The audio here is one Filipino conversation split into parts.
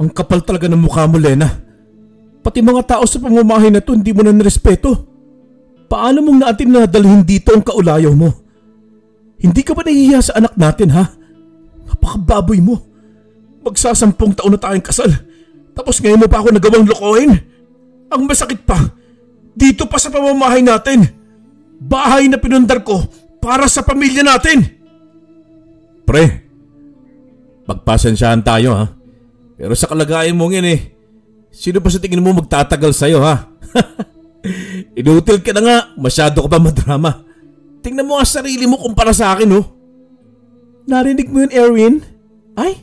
Ang kapal talaga ng mukha mo, Lena. Pati mga tao sa pamamahay na to hindi mo na nirespeto. Paano mong naatin na dalhin dito ang kaulayaw mo? Hindi ka ba nahihiya sa anak natin, ha? Napakababoy mo. Magsasampung taon na tayong kasal. Tapos ngayon mo pa ako nagawang lokohin? Ang masakit pa, dito pa sa pamamahay natin. Bahay na pinundar ko para sa pamilya natin. Pre, magpasensyahan tayo, ha? Pero sa kalagayan mo ngayon sino ba sa tingin mo magtatagal sa'yo, ha? Inutil ka na nga, masyado ka pa madrama. Tingnan mo ang sarili mo kumpara sa akin, oh. Narinig mo yun, Erwin? Ay,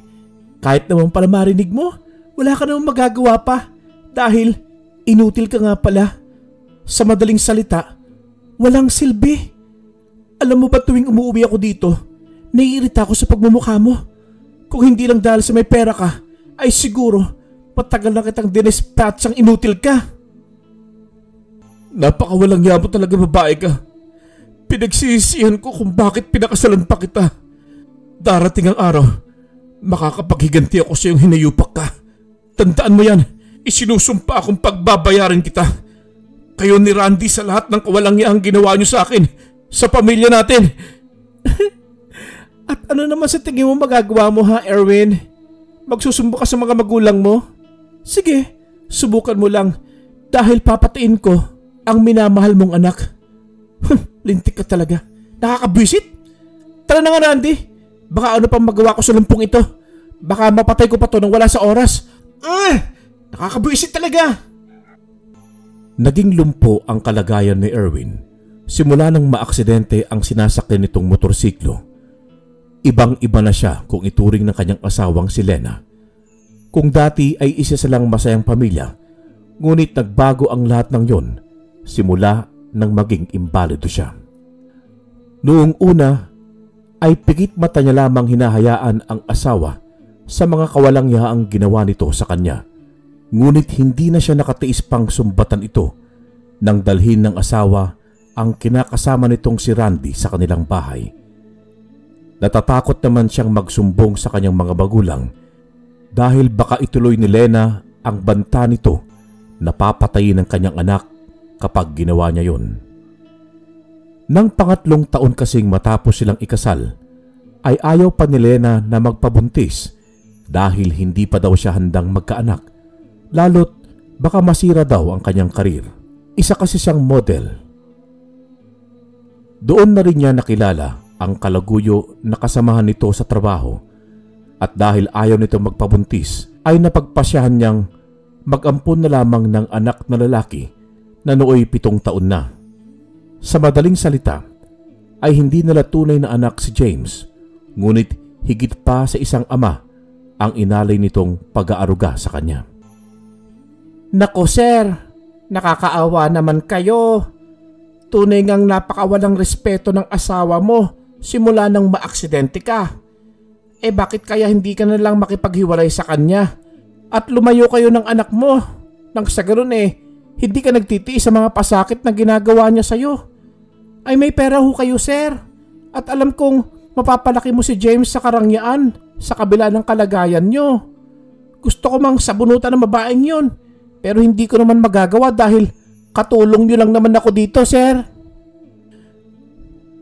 kahit naman pala marinig mo, wala ka namang magagawa pa. Dahil inutil ka nga pala. Sa madaling salita, walang silbi. Alam mo ba tuwing umuwi ako dito, naiirita ako sa pagmumukha mo. Kung hindi lang dahil sa may pera ka, ay siguro matagal na kitang dinispatchang inutil ka. Napakawalang yamo talaga babae ka. Pinagsisihan ko kung bakit pinakasalan pa kita. Darating ang araw, makakapaghiganti ako sa iyong hinayupak ka. Tandaan mo yan, isinusumpa akong pagbabayarin kita. Kayo ni Randy sa lahat ng kawalangyahang ginawa niyo sa akin, sa pamilya natin. At ano naman sa tingin mo magagawa mo, ha, Erwin? Magsusumbo ka sa mga magulang mo? Sige, subukan mo lang dahil papatiin ko ang minamahal mong anak. Lintik ka talaga. Nakakabwisit. Tara na nga, Randy. Baka ano pang magawa ko sa lumpong ito. Baka mapatay ko pa to nang wala sa oras. Nakakabwisit talaga. Naging lumpo ang kalagayan ni Erwin simula nang maaksidente ang sinasakyan nitong motorsiklo. Ibang-iba na siya kung ituring ng kanyang asawang si Lena. Kung dati ay isa silang masayang pamilya, ngunit nagbago ang lahat ng yon simula nang maging imbalido siya. Noong una ay pikit mata niya lamang hinahayaan ang asawa sa mga kawalangyaang ginawa nito sa kanya. Ngunit hindi na siya nakatiis pang sumbatan ito nang dalhin ng asawa ang kinakasama nitong si Randy sa kanilang bahay. Natatakot naman siyang magsumbong sa kanyang mga magulang dahil baka ituloy ni Lena ang banta nito na papatayin ng kanyang anak kapag ginawa niya yon. Nang pangatlong taon kasing matapos silang ikasal, ay ayaw pa ni Lena na magpabuntis dahil hindi pa daw siya handang magkaanak, lalo't baka masira daw ang kanyang karir. Isa kasi siyang model. Doon na rin niya nakilala ang kalaguyo na kasamahan nito sa trabaho at dahil ayaw nito magpabuntis ay napagpasyahan niyang mag-ampon na lamang ng anak na lalaki na nooy 7 taon na. Sa madaling salita ay hindi nila tunay na anak si James, ngunit higit pa sa isang ama ang inalay nitong pag-aaruga sa kanya. Nako sir, nakakaawa naman kayo. Tunay ngang napakawalang respeto ng asawa mo simula nang maaksidente ka. Bakit kaya hindi ka na lang makipaghiwalay sa kanya at lumayo kayo ng anak mo? Nang sa ganun hindi ka nagtitiis sa mga pasakit na ginagawa niya sa'yo. Ay may pera ho kayo sir. At alam kong mapapalaki mo si James sa karangyaan sa kabila ng kalagayan nyo. Gusto ko mang sabunutan ng babaeng yon, pero hindi ko naman magagawa dahil katulong nyo lang naman ako dito sir.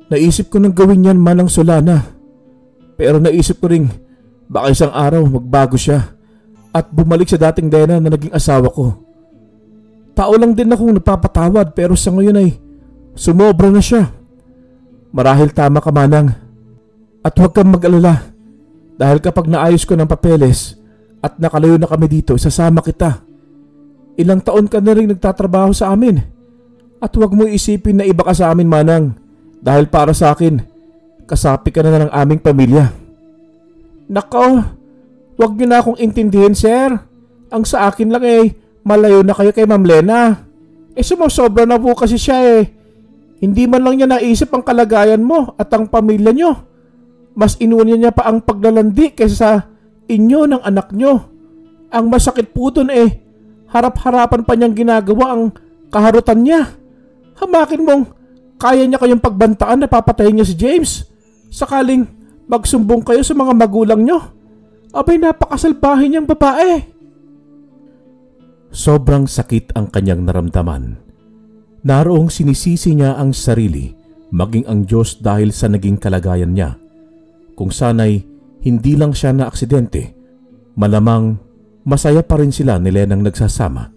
Naisip ko nang gawin yan manang Solana. Pero naisip ko ring baka isang araw magbago siya at bumalik sa dating Lena na naging asawa ko. Tao lang din akong napapatawad pero sa ngayon ay sumobra na siya. Marahil tama ka manang. At huwag kang mag-alala dahil kapag naayos ko ng papeles at nakalayo na kami dito, isasama kita. Ilang taon ka na rin nagtatrabaho sa amin at huwag mo isipin na iba ka sa amin manang. Dahil para sa akin, kasapi ka na ng aming pamilya. Nako, wag niyo na akong intindihin sir. Ang sa akin lang malayo na kayo kay Ma'am Lena. Sumusobra na po kasi siya Hindi man lang niya naisip ang kalagayan mo at ang pamilya niyo. Mas inuuna niya pa ang paglalandi kaysa sa inyo ng anak niyo. Ang masakit po dun harap-harapan pa niyang ginagawa ang kaharutan niya. Hamakin mong kaya niya kayong pagbantaan na papatayin niya si James sakaling magsumbong kayo sa mga magulang niyo. Abay napakasalbahin niyang babae. Sobrang sakit ang kanyang naramdaman. Naroong sinisisi niya ang sarili, maging ang Diyos dahil sa naging kalagayan niya. Kung sana'y hindi lang siya na aksidente, malamang masaya pa rin sila ni Lenang nagsasama.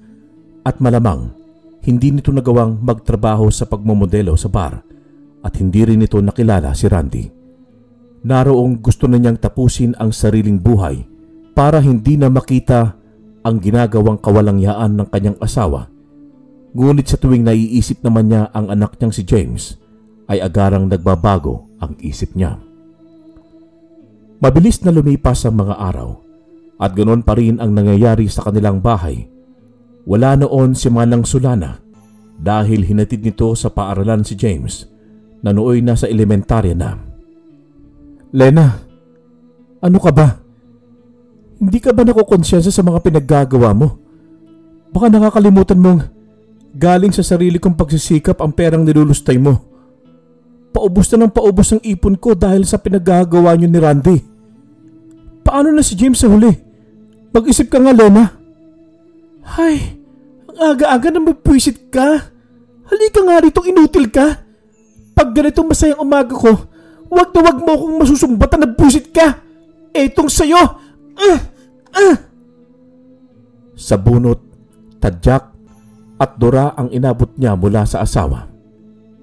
At malamang hindi nito nagawang magtrabaho sa pagmomodelo sa bar at hindi rin nito nakilala si Randy. Naroong gusto na niyang tapusin ang sariling buhay para hindi na makita ang ginagawang kawalangyaan ng kanyang asawa. Ngunit sa tuwing naiisip naman niya ang anak niyang si James, ay agarang nagbabago ang isip niya. Mabilis na lumipas ang mga araw at ganoon pa rin ang nangyayari sa kanilang bahay. Wala noon si Manang Sulana dahil hinatid nito sa paaralan si James na nooy nasa elementarya na. Lena, ano ka ba? Hindi ka ba nakukonsensya sa mga pinaggagawa mo? Baka nakakalimutan mong galing sa sarili kong pagsisikap ang perang nilulustay mo. Paubos na ng paubos ang ipon ko dahil sa pinaggagawa niyo ni Randy. Paano na si James sa huli? Mag-isip ka nga, Lena. Hay, ang aga-aga na magpwisit ka. Halika nga rito, inutil ka. Pag ganitong masayang umaga ko, wag na wag mo akong masusumbatan na busit ka. Etong sayo. Sa bunot, tadyak at dura ang inabot niya mula sa asawa.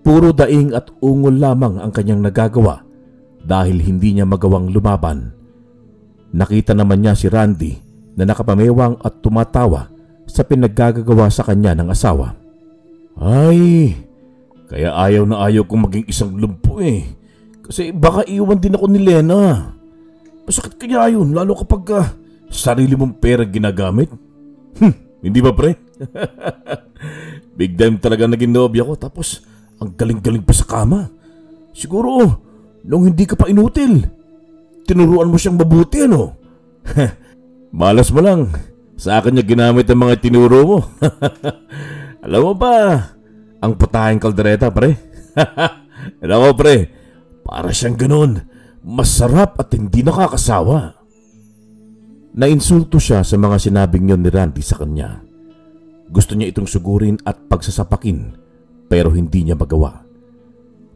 Puro daing at ungol lamang ang kanyang nagagawa dahil hindi niya magawang lumaban. Nakita naman niya si Randy na nakapamewang at tumatawa sa pinaggagawa sa kanya ng asawa. Ay, kaya ayaw na ayaw kong maging isang lumpo eh. Kasi baka iwan din ako ni Lena. Masakit kaya yun, lalo kapag sarili mong pera ginagamit. Hindi ba pre? Big time talaga naging nobya ko, tapos ang galing-galing pa sa kama. Siguro, nung hindi ka pa inutil, tinuruan mo siyang mabuti ano? Malas mo lang, sa akin niya ginamit ang mga tinuro mo. Alam mo ba, ang putahing kaldereta pre? Alam mo pre, para siyang ganun, masarap at hindi nakakasawa. Nainsulto siya sa mga sinabing yon ni Randy sa kanya. Gusto niya itong sugurin at pagsasapakin pero hindi niya magawa.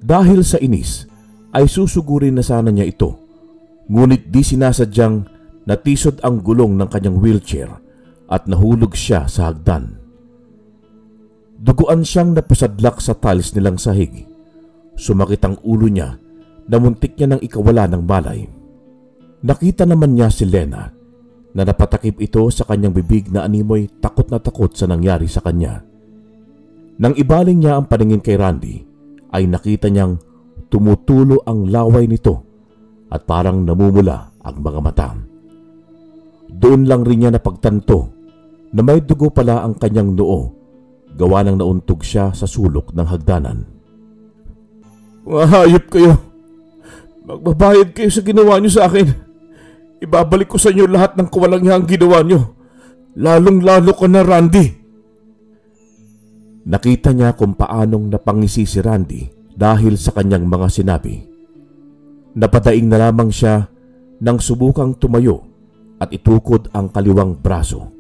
Dahil sa inis ay susugurin na sana niya ito, ngunit di sinasadyang natisod ang gulong ng kanyang wheelchair at nahulog siya sa hagdan. Duguan siyang napasadlak sa tiles nilang sahig. Sumakit ang ulo niya na muntik niya nang ikawala ng malay. Nakita naman niya si Lena na napatakip ito sa kanyang bibig na animoy takot na takot sa nangyari sa kanya. Nang ibaling niya ang paningin kay Randy, ay nakita niyang tumutulo ang laway nito at parang namumula ang mga mata. Doon lang rin niya napagtanto na may dugo pala ang kanyang noo, gawa ng nauntog siya sa sulok ng hagdanan. Mahayop kayo! Magbabayad kayo sa ginawa niyo sa akin. Ibabalik ko sa inyo lahat ng kawalangyang ginawa niyo. Lalong-lalo ka na, Randy. Nakita niya kung paanong napangisi si Randy dahil sa kanyang mga sinabi. Napadaing na lamang siya nang subukang tumayo at itukod ang kaliwang braso.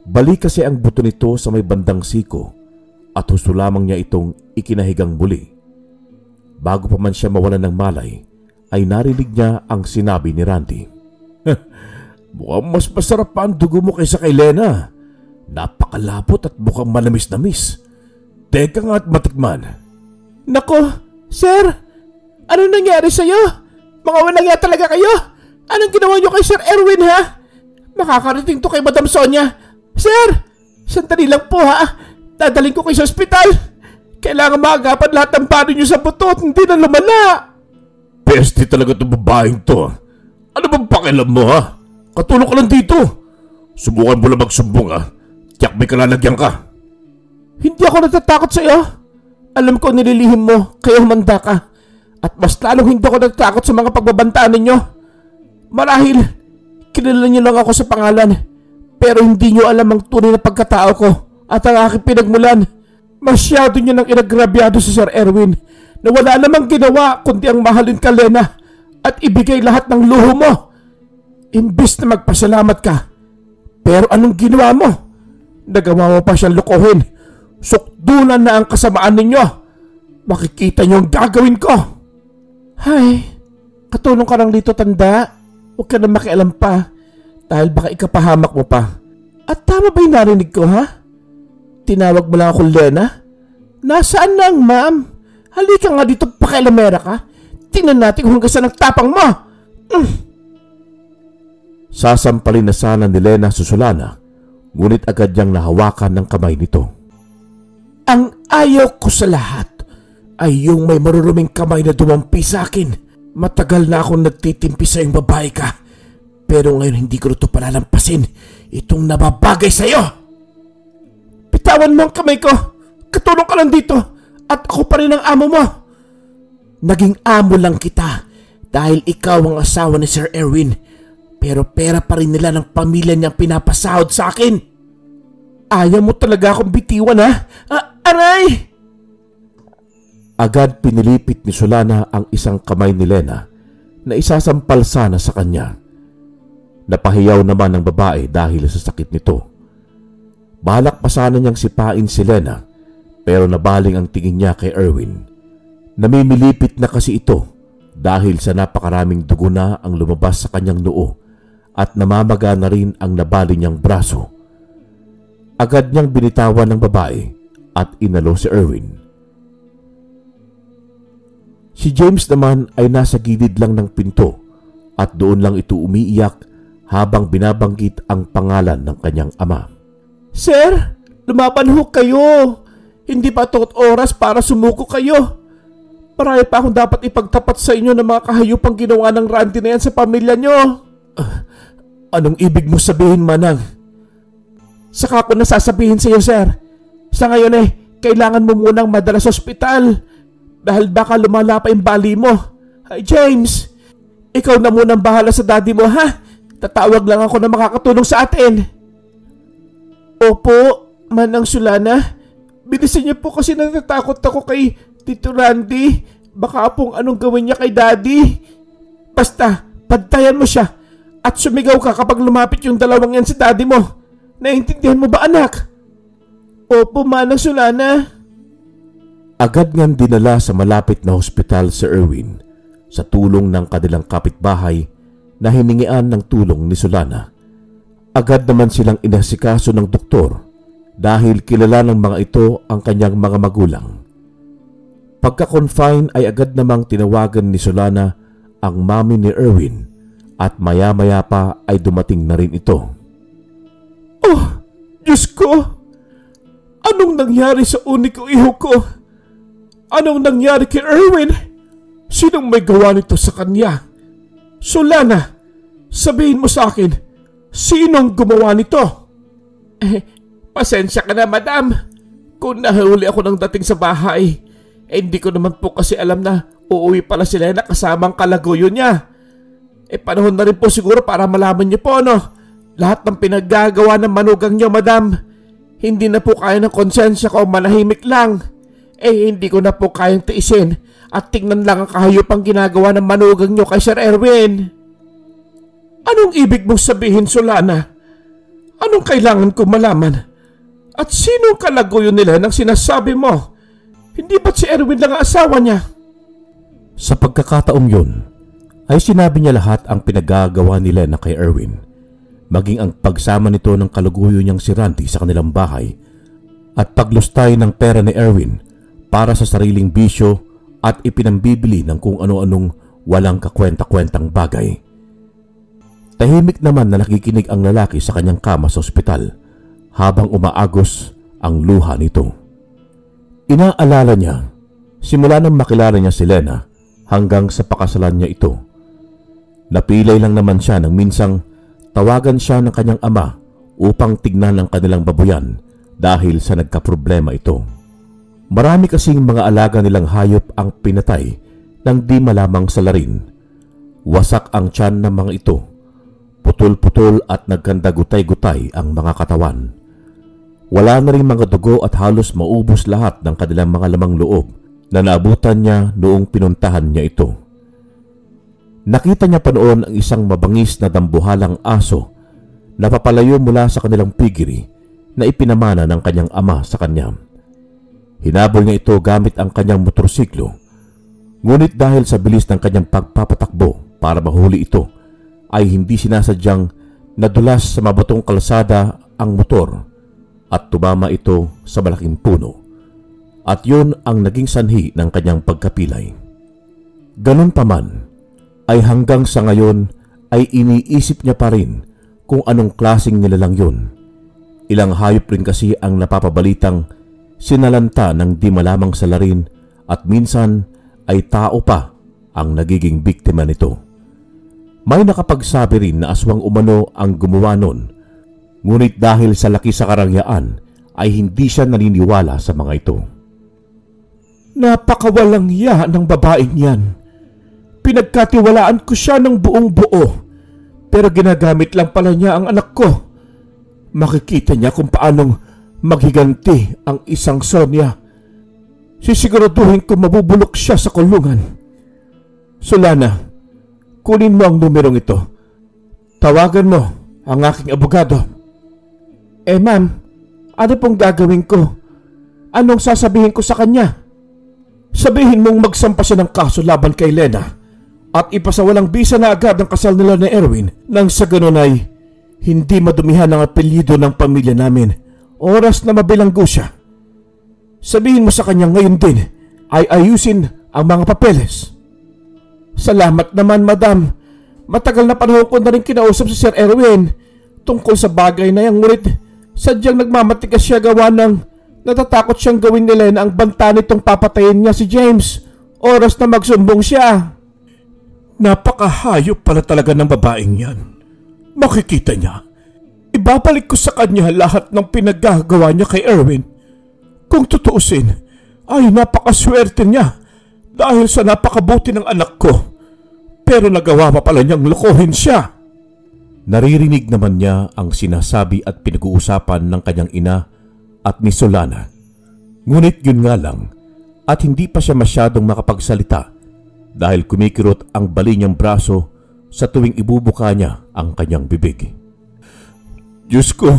Balik kasi ang buto nito sa may bandang siko at husto lamang niya itong ikinahigang muli. Bago pa man siya mawalan ng malay, ay narinig niya ang sinabi ni Randy. Mukhang mas masarap pa ang dugo mo kaysa kay Lena. Napakalapot at mukhang manamis-namis. Teka nga at matikman. Nako, sir! Ano nangyari sa'yo? Mga walang ya talaga kayo? Anong ginawa niyo kay Sir Erwin ha? Makakarating to kay Madam Sonia. Sir! Sandali lang po ha. Dadaling ko kayo sa ospital. Kailangan maagapan lahat ng pano niyo sa buto at hindi na lumala. Peste talaga itong babaeng to. Ano bang pakialam mo ha? Katulong ka lang dito. Subukan mo lang magsumbong ha. Tiyak may kalalagyan ka. Hindi ako natatakot sa iyo. Alam ko nililihim mo, kaya humanda ka. At mas lalong hindi ako natatakot sa mga pagbabantaan ninyo. Marahil, kilala niyo lang ako sa pangalan. Pero hindi niyo alam ang tunay na pagkatao ko at ang aking pinagmulan. Masyado niyo nang inagrabyado si Sir Erwin na wala namang ginawa kundi ang mahalin ka, Lena, at ibigay lahat ng luho mo. Imbis na magpasalamat ka. Pero anong ginawa mo? Nagawa mo pa siyang lukuhin. Sukdulan na ang kasamaan ninyo. Makikita niyo ang gagawin ko. Hay, katulong ka lang dito, tanda. Huwag ka na makialam pa. Dahil baka ikapahamak mo pa. At tama ba yung narinig ko, ha? Tinawag mo lang ako Lena? Nasaan lang, ma'am? Halika nga dito, pakialamera ka. Tingnan natin kung hanggang saan ang tapang mo. Sasampalin na sana ni Lena Susulana, ngunit agad niyang nahawakan ng kamay nito. Ang ayaw ko sa lahat ay yung may maruruming kamay na dumampi sa akin. Matagal na akong nagtitimpi sa yung babae ka. Pero ngayon hindi ko ito palalampasin. Itong nababagay sa'yo. Bitawan mo ang kamay ko. Katulong ka lang dito. At ako pa rin ang amo mo. Naging amo lang kita dahil ikaw ang asawa ni Sir Erwin. Pero pera pa rin nila ng pamilya niyang pinapasahod sa akin. Ayaw mo talaga akong bitiwan, ha? Aray! Agad pinilipit ni Solana ang isang kamay ni Lena na isasampal sana sa kanya. Napahiyaw naman ng babae dahil sa sakit nito. Balak pa sana niyang sipain si Lena pero nabaling ang tingin niya kay Erwin. Namimilipit na kasi ito dahil sa napakaraming dugo na ang lumabas sa kanyang noo at namamaga na rin ang nabali niyang braso. Agad niyang binitawan ng babae at inalo si Erwin. Si James naman ay nasa gilid lang ng pinto at doon lang ito umiiyak habang binabanggit ang pangalan ng kanyang ama. Sir, lumaban ho kayo. Hindi pa ito oras para sumuko kayo. Marami pa akong dapat ipagtapat sa inyo ng mga kahayupang ginawa ng Randy na yan sa pamilya nyo. Anong ibig mo sabihin, Manang? Saka ko nasasabihin sa iyo, sir. Sa ngayon kailangan mo munang madala sa ospital dahil baka lumala pa yung bali mo. Hi, James. Ikaw na munang bahala sa daddy mo, ha? Tatawag lang ako na makakatulong sa atin. Opo, Manang Solana. Bilisan niyo po kasi natatakot ako kay Tito Randy. Baka pong anong gawin niya kay daddy. Basta, pantayan mo siya at sumigaw ka kapag lumapit yung dalawang yan sa daddy mo. Naintindihan mo ba, anak? Opo, Manang Solana. Agad niyang dinala sa malapit na hospital si Erwin sa tulong ng kanilang kapitbahay na hiningian ng tulong ni Solana. Agad naman silang inasikaso ng doktor dahil kilala ng mga ito ang kanyang mga magulang. Pagka-confine ay agad namang tinawagan ni Solana ang mami ni Erwin at maya-maya pa ay dumating na rin ito. Oh, Diyos ko! Anong nangyari sa uniko iho ko? Anong nangyari kay Erwin? Sinong may gawa nito sa kanya? Solana, sabihin mo sa akin, sinong gumawa nito? Pasensya ka na, madam. Kung nahuli ako ng dating sa bahay, hindi ko naman po kasi alam na uuwi pala si Lena kasamang kalaguyo niya. Panahon na rin po siguro para malaman niyo po, lahat ng pinaggagawa ng manugang niyo, madam. Hindi na po kaya ng konsensya ko manahimik lang. Hindi ko na po kayang tiisin at tingnan lang ang kahayupang ginagawa ng manugang niyo kay Sir Erwin. Anong ibig mong sabihin, Solana? Anong kailangan ko malaman? At sinong kalaguyo nila nang sinasabi mo? Hindi ba't si Erwin lang ang asawa niya? Sa pagkakataong yun, ay sinabi niya lahat ang pinagagawa ni Lena kay Erwin, maging ang pagsama nito ng kaluguyo niyang si Randy sa kanilang bahay at paglustay ng pera ni Erwin para sa sariling bisyo at ipinambibili ng kung ano-anong walang kakwenta-kwentang bagay. Tahimik naman na nakikinig ang lalaki sa kanyang kama sa ospital habang umaagos ang luha nito. Inaalala niya, simula nang makilala niya si Lena hanggang sa pakasalan niya ito. Napilay lang naman siya nang minsang tawagan siya ng kanyang ama upang tignan ang kanilang babuyan dahil sa nagkaproblema ito. Marami kasing mga alaga nilang hayop ang pinatay nang di malamang salarin. Wasak ang tiyan ng mga ito. Putol-putol at nagkandagutay-gutay ang mga katawan. Wala na rin mga dugo at halos maubos lahat ng kanilang mga lamang loob na naabutan niya noong pinuntahan niya ito. Nakita niya pa noon ang isang mabangis na dambuhalang aso na papalayo mula sa kanilang piggery na ipinamana ng kanyang ama sa kanya. Hinabol niya ito gamit ang kanyang motorsiklo, ngunit dahil sa bilis ng kanyang pagpapatakbo para mahuli ito ay hindi sinasadyang nadulas sa mabatong kalsada ang motor at tumama ito sa malaking puno. At yun ang naging sanhi ng kanyang pagkapilay. Ganun pa man, ay hanggang sa ngayon ay iniisip niya pa rin kung anong klaseng nilalang yun. Ilang hayop rin kasi ang napapabalitang sinalanta ng di malamang salarin at minsan ay tao pa ang nagiging biktima nito. May nakapagsabi rin na aswang umano ang gumawa nun, ngunit dahil sa laki sa karangyaan ay hindi siya naniniwala sa mga ito. Napakawalang iya ng babaeng yan. Pinagkatiwalaan ko siya ng buong buo, pero ginagamit lang pala niya ang anak ko. Makikita niya kung paanong maghiganti ang isang Sonia. Sisiguraduhin ko mabubulok siya sa kulungan. Solana, kunin mo ang numerong ito. Tawagan mo ang aking abogado. Ma'am, ano pong gagawin ko? Anong sasabihin ko sa kanya? Sabihin mong magsampa siya ng kaso laban kay Lena at ipasawalang bisa na agad ang kasal nila ni Erwin nang sa ganun ay hindi madumihan ang apelyido ng pamilya namin oras na mabilanggo siya. Sabihin mo sa kanya ngayon din ay ayusin ang mga papeles. Salamat naman, madam. Matagal na panahon ko na rin kinausap si Sir Erwin tungkol sa bagay na yan, ngunit sadyang nagmamatigas siya gawa ng natatakot siyang gawin ni Lena ang banta nitong papatayin niya si James oras na magsumbong siya. Napakahayop pala talaga ng babaeng yan. Makikita niya. Ibabalik ko sa kanya lahat ng pinaggagawa niya kay Erwin. Kung tutuusin, ay napakaswerte niya dahil sa napakabuti ng anak ko. Pero nagawa pa pala niyang lokohin siya. Naririnig naman niya ang sinasabi at pinag-uusapan ng kanyang ina at ni Solana. Ngunit yun nga lang at hindi pa siya masyadong makapagsalita dahil kumikirot ang bali niyang braso sa tuwing ibubuka niya ang kanyang bibig. Diyos ko,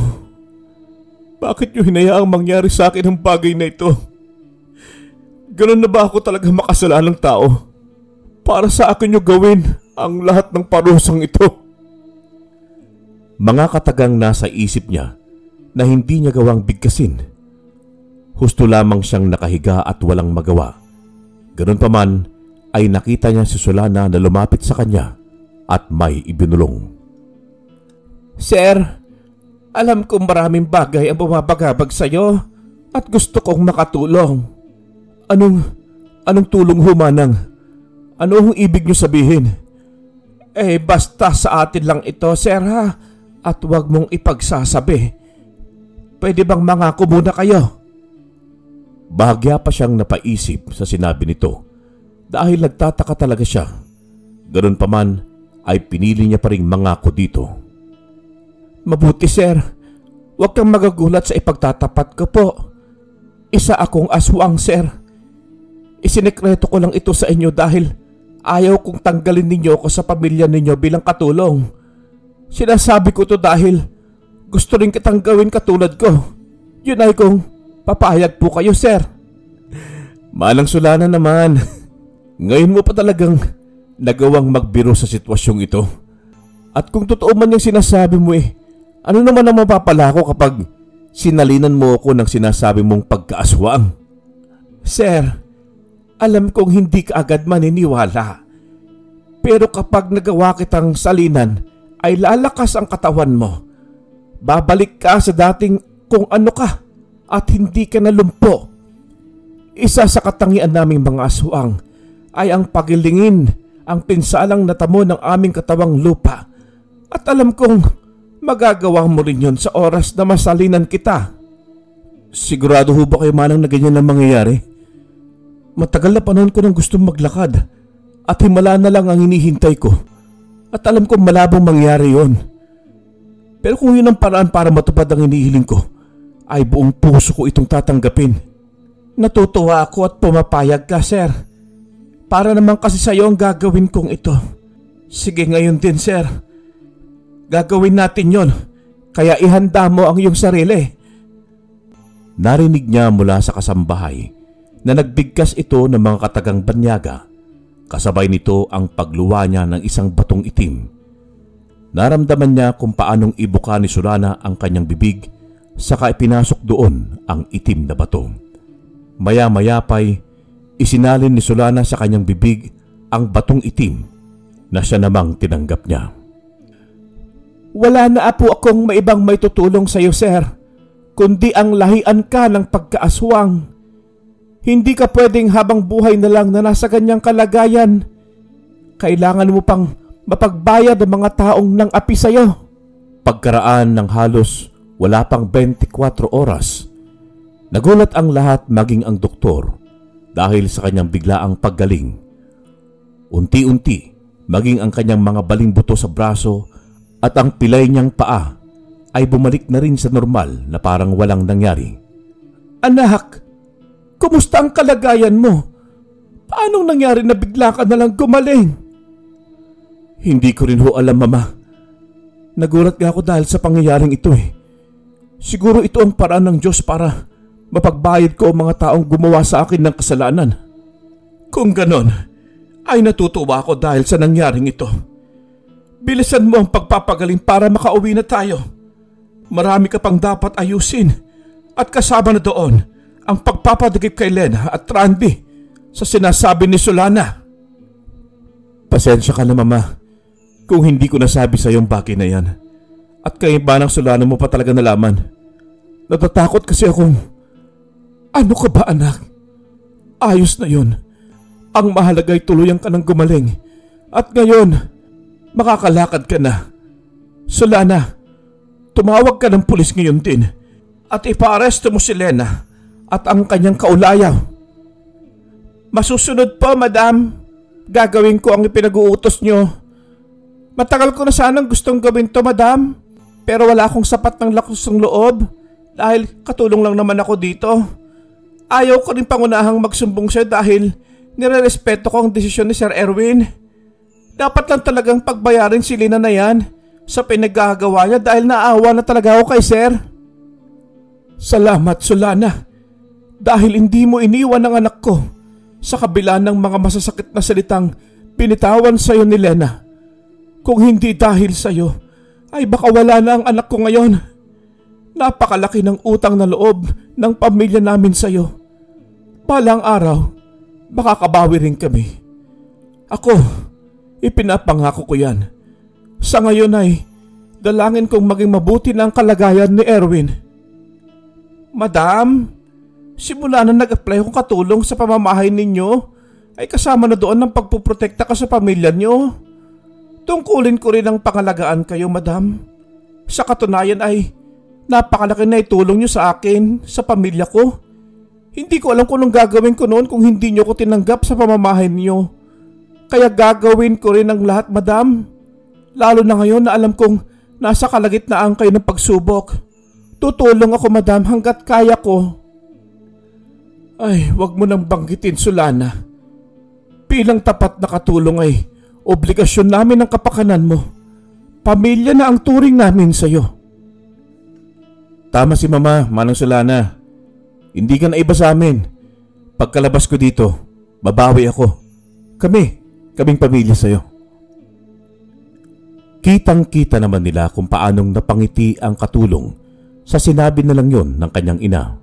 bakit niyo hinayaang mangyari sa akin ang bagay na ito? Ganun na ba ako talaga makasalanang tao? Para sa akin niyo gawin ang lahat ng parusang ito. Mga katagang nasa isip niya na hindi niya gawang bigkasin. Husto lamang siyang nakahiga at walang magawa. Ganun pa man ay nakita niya si Solana na lumapit sa kanya at may ibinulong. Sir, alam kong maraming bagay ang bumabagabag sa iyo at gusto kong makatulong. Anong tulong humanang? Ano ang ibig niyo sabihin? Basta sa atin lang ito, sir, ha? At huwag mong ipagsasabi. Pwede bang mangako muna kayo? Bahagya pa siyang napaisip sa sinabi nito dahil nagtataka talaga siya. Ganun pa man ay pinili niya pa ring mangako dito. Mabuti, sir. Huwag kang magagulat sa ipagtatapat ko po. Isa akong aswang, sir. Isinekreto ko lang ito sa inyo dahil ayaw kong tanggalin ninyo ako sa pamilya ninyo bilang katulong. Sinasabi ko to dahil gusto rin kitang gawin katulad ko. Yun ay kung papayag po kayo, sir. Malang Solana naman. Ngayon mo pa talagang nagawang magbiro sa sitwasyong ito. At kung totoo man yung sinasabi mo ano naman ang mapapala ko kapag sinalinan mo ako ng sinasabi mong pagkaaswang? Sir, alam kong hindi ka agad maniniwala. Pero kapag nagawa kitang salinan, ay lalakas ang katawan mo. Babalik ka sa dating kung ano ka at hindi ka nalumpo. Isa sa katangian naming mga aswang ay ang pagilingin ang pinsalang natamo ng aming katawang lupa. At alam kong magagawa mo rin yun sa oras na masalinan kita. Sigurado ho ba kayo manang na ganyan ang mangyayari? Matagal na panahon ko nang gustong maglakad at himala na lang ang hinihintay ko. At alam kong malabong mangyari yon. Pero kung yun ang paraan para matupad ang hinihiling ko, ay buong puso ko itong tatanggapin. Natutuwa ako at pumapayag ka, sir. Para naman kasi sa iyo ang gagawin kong ito. Sige ngayon din, sir. Gagawin natin yon. Kaya ihanda mo ang iyong sarili. Narinig niya mula sa kasambahay na nagbigkas ito ng mga katagang banyaga. Kasabay nito ang pagluwa niya ng isang batong itim. Naramdaman niya kung paanong ibuka ni Solana ang kanyang bibig, saka ipinasok doon ang itim na bato. Maya-maya pa'y isinalin ni Solana sa kanyang bibig ang batong itim na siya namang tinanggap niya. Wala na po akong maibang may tutulong sa iyo, sir, kundi ang lahian ka ng pagkaaswang. Hindi ka pwedeng habang buhay na lang na nasa ganyang kalagayan. Kailangan mo pang mapagbayad ang mga taong nang api sa iyo. Pagkaraan ng halos wala pang 24 oras, nagulat ang lahat maging ang doktor dahil sa kanyang biglaang paggaling. Unti-unti maging ang kanyang mga baling buto sa braso at ang pilay niyang paa ay bumalik na rin sa normal na parang walang nangyari. Anak, kumusta ang kalagayan mo? Paanong nangyari na bigla ka na lang gumaling? Hindi ko rin ho alam, Mama. Nagulat nga ako dahil sa pangyayaring ito eh. Siguro ito ang paraan ng Diyos para mapagbayad ko ang mga taong gumawa sa akin ng kasalanan. Kung ganon, ay natutuwa ako dahil sa nangyaring ito. Bilisan mo ang pagpapagaling para makauwi na tayo. Marami ka pang dapat ayusin at kasama na doon ang pagpapadagip kay Lena at Randy sa sinasabi ni Solana. Pasensya ka na, Mama, kung hindi ko nasabi sa iyong bagay na yan. At kayo ba ng Solana mo pa talaga nalaman? Natatakot kasi akong... Ano ka ba, anak? Ayos na yun. Ang mahalaga ay tuluyang ka ng gumaling. At ngayon, makakalakad ka na. Solana, tumawag ka ng pulis ngayon din at ipaaresto mo si Lena at ang kanyang kaulayaw. Masusunod po, madam. Gagawin ko ang ipinag-uutos nyo. Matagal ko na sanang gustong gawin to, madam. Pero wala akong sapat ng lakas ng loob dahil katulong lang naman ako dito. Ayaw ko rin pangunahang magsumbong siya dahil nirerespeto ko ang desisyon ni Sir Erwin. Dapat lang talagang pagbayarin si Lena na yan sa pinagagawa niya dahil naawa na talaga ako kay Sir. Salamat, Solana. Dahil hindi mo iniwan ang anak ko sa kabila ng mga masasakit na salitang pinitawan sa iyo ni Lena. Kung hindi dahil sa iyo, ay baka wala na ang anak ko ngayon. Napakalaki ng utang na loob ng pamilya namin sa iyo. Balang araw, makakabawi rin kami. Ako, ipinapangako ko yan. Sa ngayon ay dalangin kong maging mabuti na ang kalagayan ni Erwin. Madam, simula na nag-apply akong katulong sa pamamahay ninyo, ay kasama na doon ang pagpuprotekta ka sa pamilya nyo. Tungkulin ko rin ang pangalagaan kayo, madam. Sa katunayan ay napakalaki na itulong nyo sa akin, sa pamilya ko. Hindi ko alam kung anong gagawin ko noon kung hindi nyo ko tinanggap sa pamamahay niyo. Kaya gagawin ko rin ang lahat, madam. Lalo na ngayon na alam kong nasa kalagitnaan kayo ng pagsubok. Tutulong ako, madam, hanggat kaya ko. Ay, wag mo nang banggitin, Solana. Bilang tapat na katulong ay obligasyon namin ang kapakanan mo. Pamilya na ang turing namin sa iyo. Tama si Mama, Manang Solana. Hindi ka na iba sa amin. Pagkalabas ko dito, babawi ako. Kaming pamilya sa iyo. Kitang-kita naman nila kung paanong napangiti ang katulong sa sinabi na lang yon ng kanyang ina.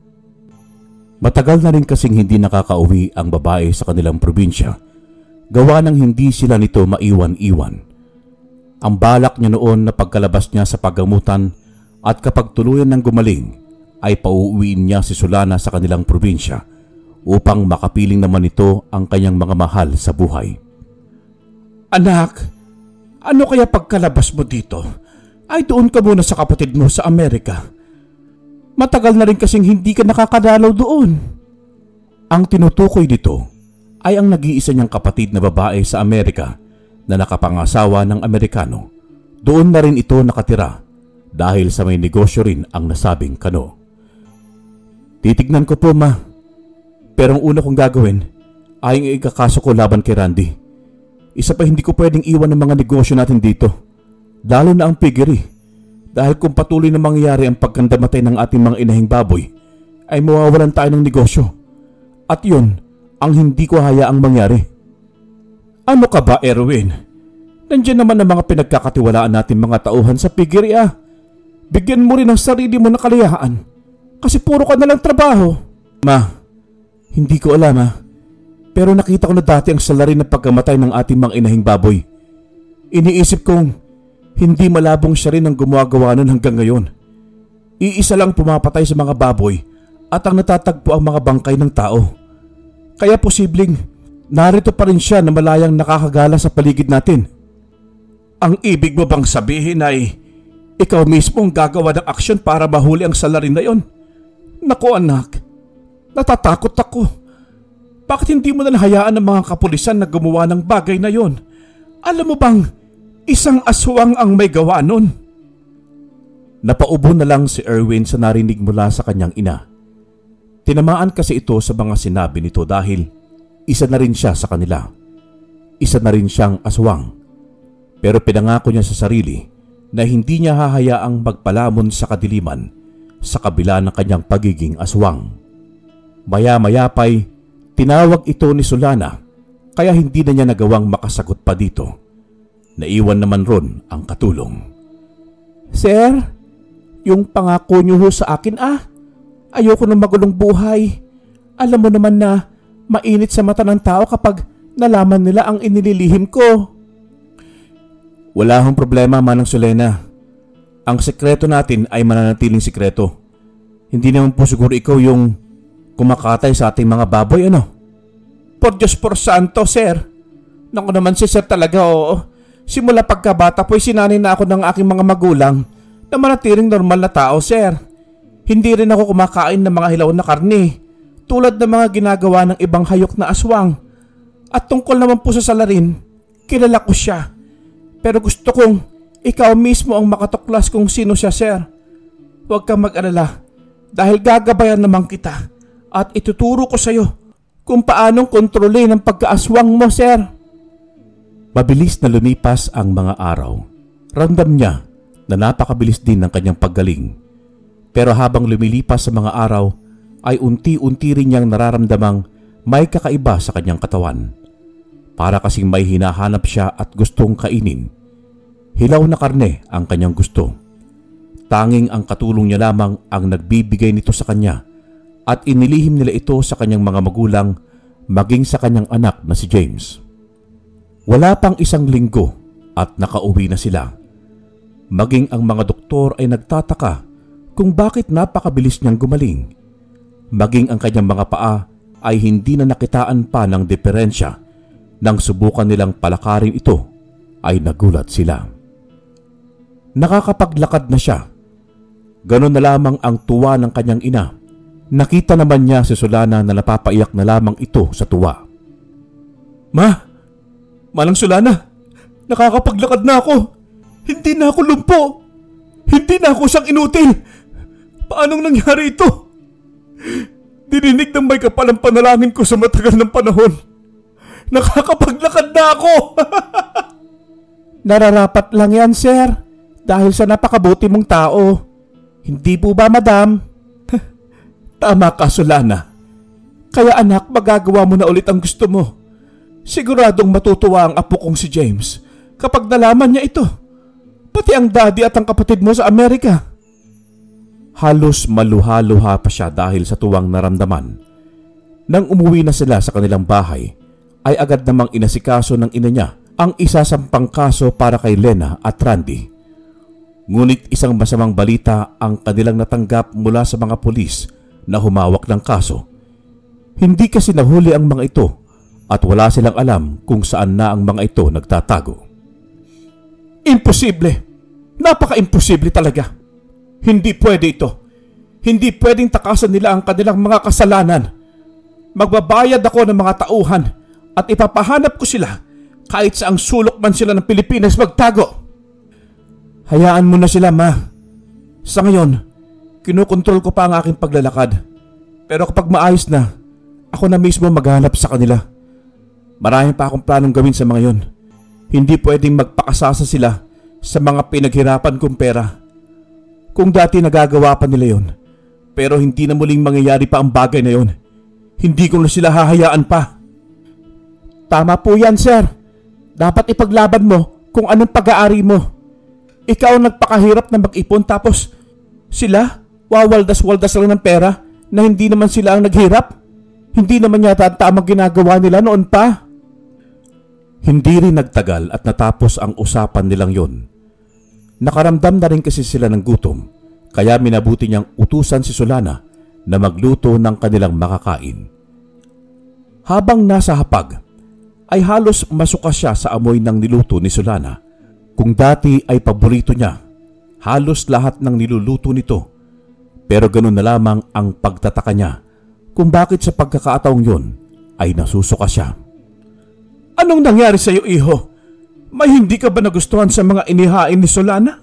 Matagal na rin kasing hindi nakakauwi ang babae sa kanilang probinsya. Gawa ng hindi sila nito maiwan-iwan. Ang balak niya noon na pagkalabas niya sa paggamutan at kapag tuluyan ng gumaling ay pauuwiin niya si Solana sa kanilang probinsya upang makapiling naman ito ang kanyang mga mahal sa buhay. Anak, ano kaya pagkalabas mo dito ay doon ka muna sa kapatid mo sa Amerika? Matagal na rin kasing hindi ka nakakadalaw doon. Ang tinutukoy dito ay ang nag-iisa niyang kapatid na babae sa Amerika na nakapangasawa ng Amerikano. Doon na rin ito nakatira dahil sa may negosyo rin ang nasabing kano. Titignan ko po, Ma. Pero ang una kong gagawin ay ang ikakaso ko laban kay Randy. Isa pa, hindi ko pwedeng iwan ang mga negosyo natin dito. Lalo na ang piggery. Dahil kung patuloy na mangyayari ang pagkandamatay ng ating mga inahing baboy, ay mawawalan tayo ng negosyo. At yun ang hindi ko hayaang mangyari. Ano ka ba, Erwin? Nandiyan naman ang mga pinagkakatiwalaan natin mga tauhan sa piggeria. Bigyan mo rin ang sarili mo ng kaliyahan kasi puro ka nalang trabaho. Ma, hindi ko alam ha. Pero nakita ko na dati ang salarin ng pagkamatay ng ating mga inahing baboy. Iniisip kong hindi malabong siya rin ang gumagawa nun hanggang ngayon. Iisa lang pumapatay sa mga baboy at ang natatagpo ang mga bangkay ng tao. Kaya posibleng narito pa rin siya na malayang nakakagala sa paligid natin. Ang ibig mo bang sabihin ay ikaw mismo ang gagawa ng aksyon para mahuli ang salarin na yon? Naku anak, natatakot ako. Bakit hindi mo na hayaan ng mga kapulisan na gumawa ng bagay na yon? Alam mo bang isang aswang ang may gawa nun? Napaubo na lang si Erwin sa narinig mula sa kanyang ina. Tinamaan kasi ito sa mga sinabi nito dahil isa na rin siya sa kanila. Isa na rin siyang aswang. Pero pinangako niya sa sarili na hindi niya hahayaang magpalamon sa kadiliman sa kabila ng kanyang pagiging aswang. Maya-maya pa'y tinawag ito ni Solana kaya hindi na niya nagawang makasagot pa dito. Naiwan naman ron ang katulong. Sir, yung pangako niyo ho sa akin ayoko ng magulong buhay. Alam mo naman na mainit sa mata ng tao kapag nalaman nila ang inililihim ko. Wala hong problema, Manang Solena. Ang sekreto natin ay mananatiling sekreto. Hindi naman po siguro ikaw yung kumakatay sa ating mga baboy, ano? Por Diyos por santo, sir. Naku naman si sir talaga, oo. Simula pagkabata po'y sinanay na ako ng aking mga magulang na manatiling normal na tao, sir. Hindi rin ako kumakain ng mga hilaw na karne, tulad ng mga ginagawa ng ibang hayok na aswang. At tungkol naman po sa salarin, kilala ko siya. Pero gusto kong ikaw mismo ang makatuklas kung sino siya, sir. Huwag kang mag-alala dahil gagabayan naman kita at ituturo ko sa iyo kung paanong kontrolin ang pagkaaswang mo, sir. Mabilis na lumipas ang mga araw. Ramdam niya na napakabilis din ng kanyang paggaling. Pero habang lumilipas sa mga araw ay unti-unti rin niyang nararamdamang may kakaiba sa kanyang katawan. Para kasing may hinahanap siya at gustong kainin. Hilaw na karne ang kanyang gusto. Tanging ang katulong niya lamang ang nagbibigay nito sa kanya at inilihim nila ito sa kanyang mga magulang maging sa kanyang anak na si James. Wala pang isang linggo at nakauwi na sila. Maging ang mga doktor ay nagtataka kung bakit napakabilis niyang gumaling. Maging ang kanyang mga paa ay hindi na nakitaan pa ng diferensya. Nang subukan nilang palakarin ito, ay nagulat sila. Nakakapaglakad na siya. Ganon na lamang ang tuwa ng kanyang ina. Nakita naman niya si Solana na napapaiyak na lamang ito sa tuwa. Ma! Manang Solana! Nakakapaglakad na ako! Hindi na ako lumpo! Hindi na ako siyang inutil! Paanong nangyari ito? Dininig ng may kapalang panalangin ko sa matagal ng panahon. Nakakapaglakad na ako! Nararapat lang yan, sir. Dahil sa napakabuti mong tao. Hindi po ba, madam? Tama ka, Solana. Kaya anak, magagawa mo na ulit ang gusto mo. Siguradong matutuwa ang apo kong si James kapag nalaman niya ito. Pati ang daddy at ang kapatid mo sa Amerika. Halos maluha-luha pa siya dahil sa tuwang naramdaman. Nang umuwi na sila sa kanilang bahay, ay agad namang inasikaso ng ina niya ang isasampang kaso para kay Lena at Randy. Ngunit isang masamang balita ang kanilang natanggap mula sa mga pulis na humawak ng kaso. Hindi kasi nahuli ang mga ito at wala silang alam kung saan na ang mga ito nagtatago. Imposible! Napaka-imposible talaga! Hindi pwede ito. Hindi pwedeng takasan nila ang kanilang mga kasalanan. Magbabayad ako ng mga tauhan at ipapahanap ko sila kahit saang sulok man sila ng Pilipinas magtago. Hayaan mo na sila, ma. Sa ngayon, kinukontrol ko pa ang aking paglalakad. Pero kapag maayos na, ako na mismo maghanap sa kanila. Marami pa akong planong gawin sa mga yon. Hindi pwedeng magpakasasa sila sa mga pinaghirapan kong pera. Kung dati nagagawa pa nila yon, Pero hindi na muling mangyayari pa ang bagay na yon. Hindi ko na sila hahayaan pa. Tama po yan, sir. Dapat ipaglaban mo kung anong pag-aari mo. Ikaw ang nagpakahirap na mag-ipon tapos sila wawaldas-waldas lang ng pera na hindi naman sila ang naghirap. Hindi naman yata ang tamang ginagawa nila noon pa. Hindi rin nagtagal at natapos ang usapan nilang yon. Nakaramdam na rin kasi sila ng gutom, kaya minabuti niyang utusan si Solana na magluto ng kanilang makakain. Habang nasa hapag, ay halos masuka siya sa amoy ng niluto ni Solana. Kung dati ay paborito niya, halos lahat ng niluluto nito. Pero ganun na lamang ang pagtataka niya kung bakit sa pagkakataong yon ay nasusuka siya. Anong nangyari sa iyo, iho? May hindi ka ba nagustuhan sa mga inihain ni Solana?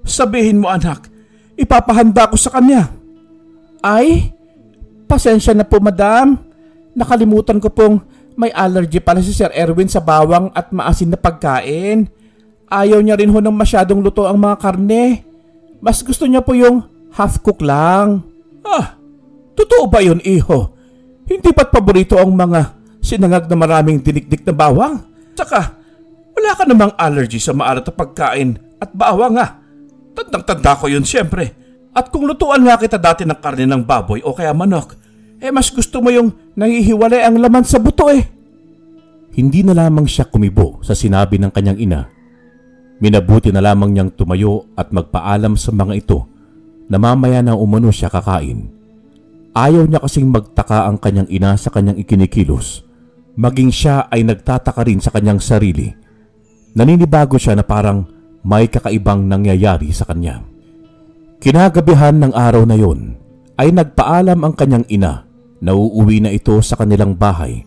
Sabihin mo, anak, ipapahanda ko sa kanya. Ay, pasensya na po, madam. Nakalimutan ko pong may allergy pala si Sir Erwin sa bawang at maasin na pagkain. Ayaw niya rin ho ng masyadong luto ang mga karne. Mas gusto niya po yung half-cook lang. Ah, totoo ba yun, iho? Hindi ba't paborito ang mga sinangag na maraming dinikdik na bawang? Tsaka, wala ka namang allergy sa maalat na pagkain at bawang nga. Tandang-tanda ko yun siyempre. At kung lutuan nga kita dati ng karne ng baboy o kaya manok, mas gusto mo yung nahihiwalay ang laman sa buto eh. Hindi na lamang siya kumibo sa sinabi ng kanyang ina. Minabuti na lamang niyang tumayo at magpaalam sa mga ito na mamaya na umano siya kakain. Ayaw niya kasing magtaka ang kanyang ina sa kanyang ikinikilos. Maging siya ay nagtataka rin sa kanyang sarili. Naninibago siya na parang may kakaibang nangyayari sa kanya. Kinagabihan ng araw na yon ay nagpaalam ang kanyang ina na uuwi na ito sa kanilang bahay.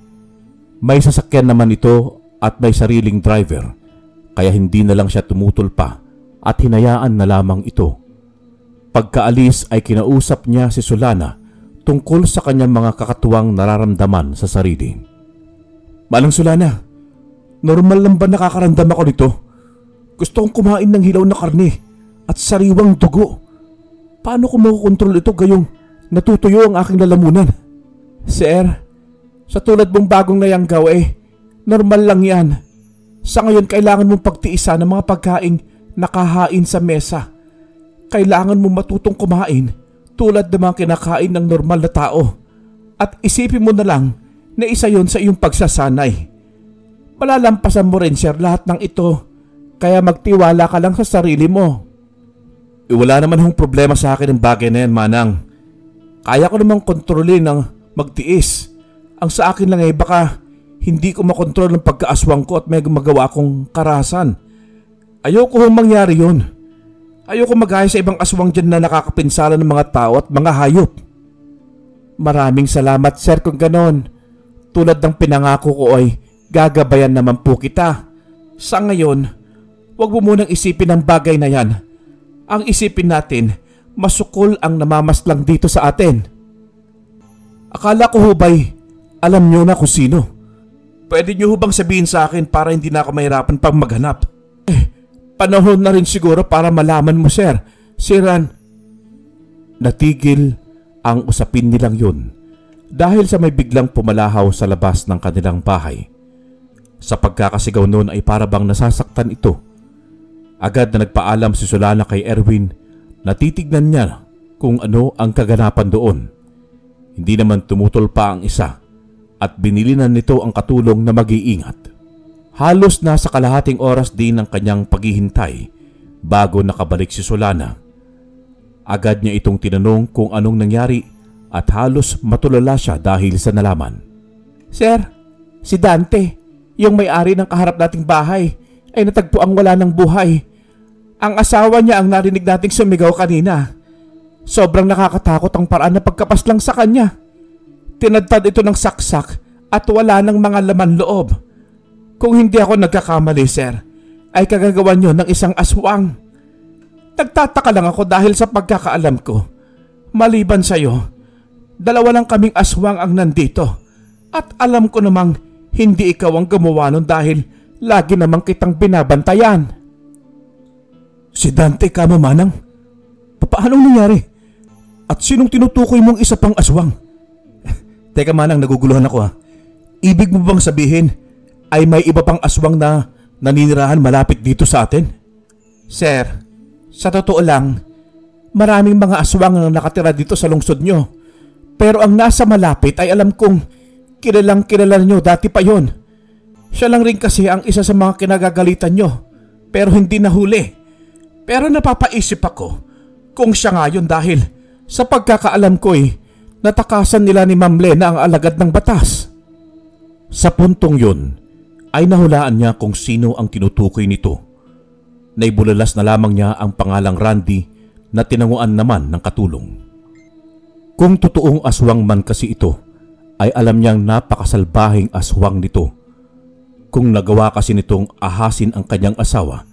May sasakyan naman ito at may sariling driver, kaya hindi na lang siya tumutol pa at hinayaan na lamang ito. Pagkaalis ay kinausap niya si Solana tungkol sa kanyang mga kakatuwang nararamdaman sa sarili. Manang Solana, normal lang ba nakakaramdam ako nito? Gusto kong kumain ng hilaw na karne at sariwang dugo. Paano ko makukontrol ito gayong natutuyo ang aking lalamunan? Sir, sa tulad mong bagong nayanggaw normal lang yan. Sa ngayon kailangan mong pagtiisan ng mga pagkaing nakahain sa mesa. Kailangan mong matutong kumain tulad ng mga kinakain ng normal na tao. At isipin mo na lang na isa yon sa iyong pagsasanay. Malalampasan mo rin, sir, lahat ng ito. Kaya magtiwala ka lang sa sarili mo. Wala naman hong problema sa akin ang bagay na yan, manang. Kaya ko namang kontrolin ng magtiis. Ang sa akin lang baka hindi ko makontrol ang pagkaaswang ko at may magawa kong karahasan. Ayoko hong mangyari yun. Ayoko magaya sa ibang aswang dyan na nakakapinsala ng mga tao at mga hayop. Maraming salamat, sir, kung ganon. Tulad ng pinangako ko ay gagabayan naman po kita. Sa ngayon, huwag mo munang isipin ang bagay na yan. Ang isipin natin, masukol ang namamaslang dito sa atin. Akala ko hubay, alam niyo na kung sino. Pwede niyo hubang sabihin sa akin para hindi na ako mahirapan pang maghanap? Panahon na rin siguro para malaman mo, sir. Siran. Natigil ang usapin nilang yun dahil sa may biglang pumalahaw sa labas ng kanilang bahay. Sa pagkakasigaw noon ay parabang nasasaktan ito. Agad na nagpaalam si Solana kay Erwin na titignan niya kung ano ang kaganapan doon. Hindi naman tumutol pa ang isa at binilinan nito ang katulong na mag-iingat. Halos nasa kalahating oras din ang kanyang paghihintay bago nakabalik si Solana. Agad niya itong tinanong kung anong nangyari at halos matulala siya dahil sa nalaman. Sir, si Dante, yung may-ari ng kaharap nating bahay, ay natagpuang wala ng buhay. Ang asawa niya ang narinig nating sumigaw kanina. Sobrang nakakatakot ang paraan na pagkapaslang sa kanya. Tinadtad ito ng saksak at wala ng mga laman loob. Kung hindi ako nagkakamali, sir, ay kagagawan niyo ng isang aswang. Nagtataka lang ako dahil sa pagkakaalam ko. Maliban sa iyo, dalawa lang kaming aswang ang nandito. At alam ko namang hindi ikaw ang gumawa nun dahil lagi namang kitang binabantayan. Si Dante ka, manang? Paano nangyari? At sinong tinutukoy mong isa pang aswang? Teka Manang, naguguluhan ako ha. Ibig mo bang sabihin ay may iba pang aswang na naninirahan malapit dito sa atin? Sir, sa totoo lang, maraming mga aswang ang nakatira dito sa lungsod nyo. Pero ang nasa malapit ay alam kong kilalang kilala nyo dati pa yon. Siya lang rin kasi ang isa sa mga kinagagalitan nyo pero hindi nahuli. Pero napapaisip ako kung siya nga yun dahil sa pagkakaalam ko natakasan nila ni Ma'am Lena ang alagad ng batas. Sa puntong yun ay nahulaan niya kung sino ang tinutukoy nito. Naibulalas na lamang niya ang pangalang Randy na tinanguan naman ng katulong. Kung totoong aswang man kasi ito, ay alam niyang napakasalbahing aswang nito. Kung nagawa kasi nitong ahasin ang kanyang asawa,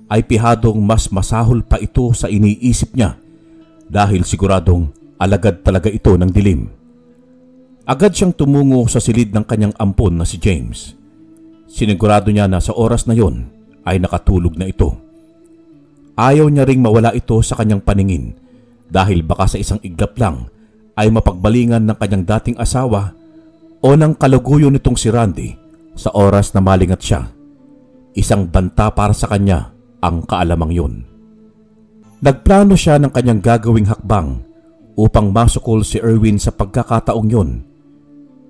ay pihadong mas masahol pa ito sa iniisip niya dahil siguradong alagad talaga ito ng dilim. Agad siyang tumungo sa silid ng kanyang ampon na si James. Sinigurado niya na sa oras na yon ay nakatulog na ito. Ayaw niya ring mawala ito sa kanyang paningin dahil baka sa isang iglap lang ay mapagbalingan ng kanyang dating asawa o ng kaluguyo nitong si Randy sa oras na malingat siya. Isang banta para sa kanya ang kaalamang yun. Nagplano siya ng kanyang gagawing hakbang upang masukol si Erwin sa pagkakataong yun.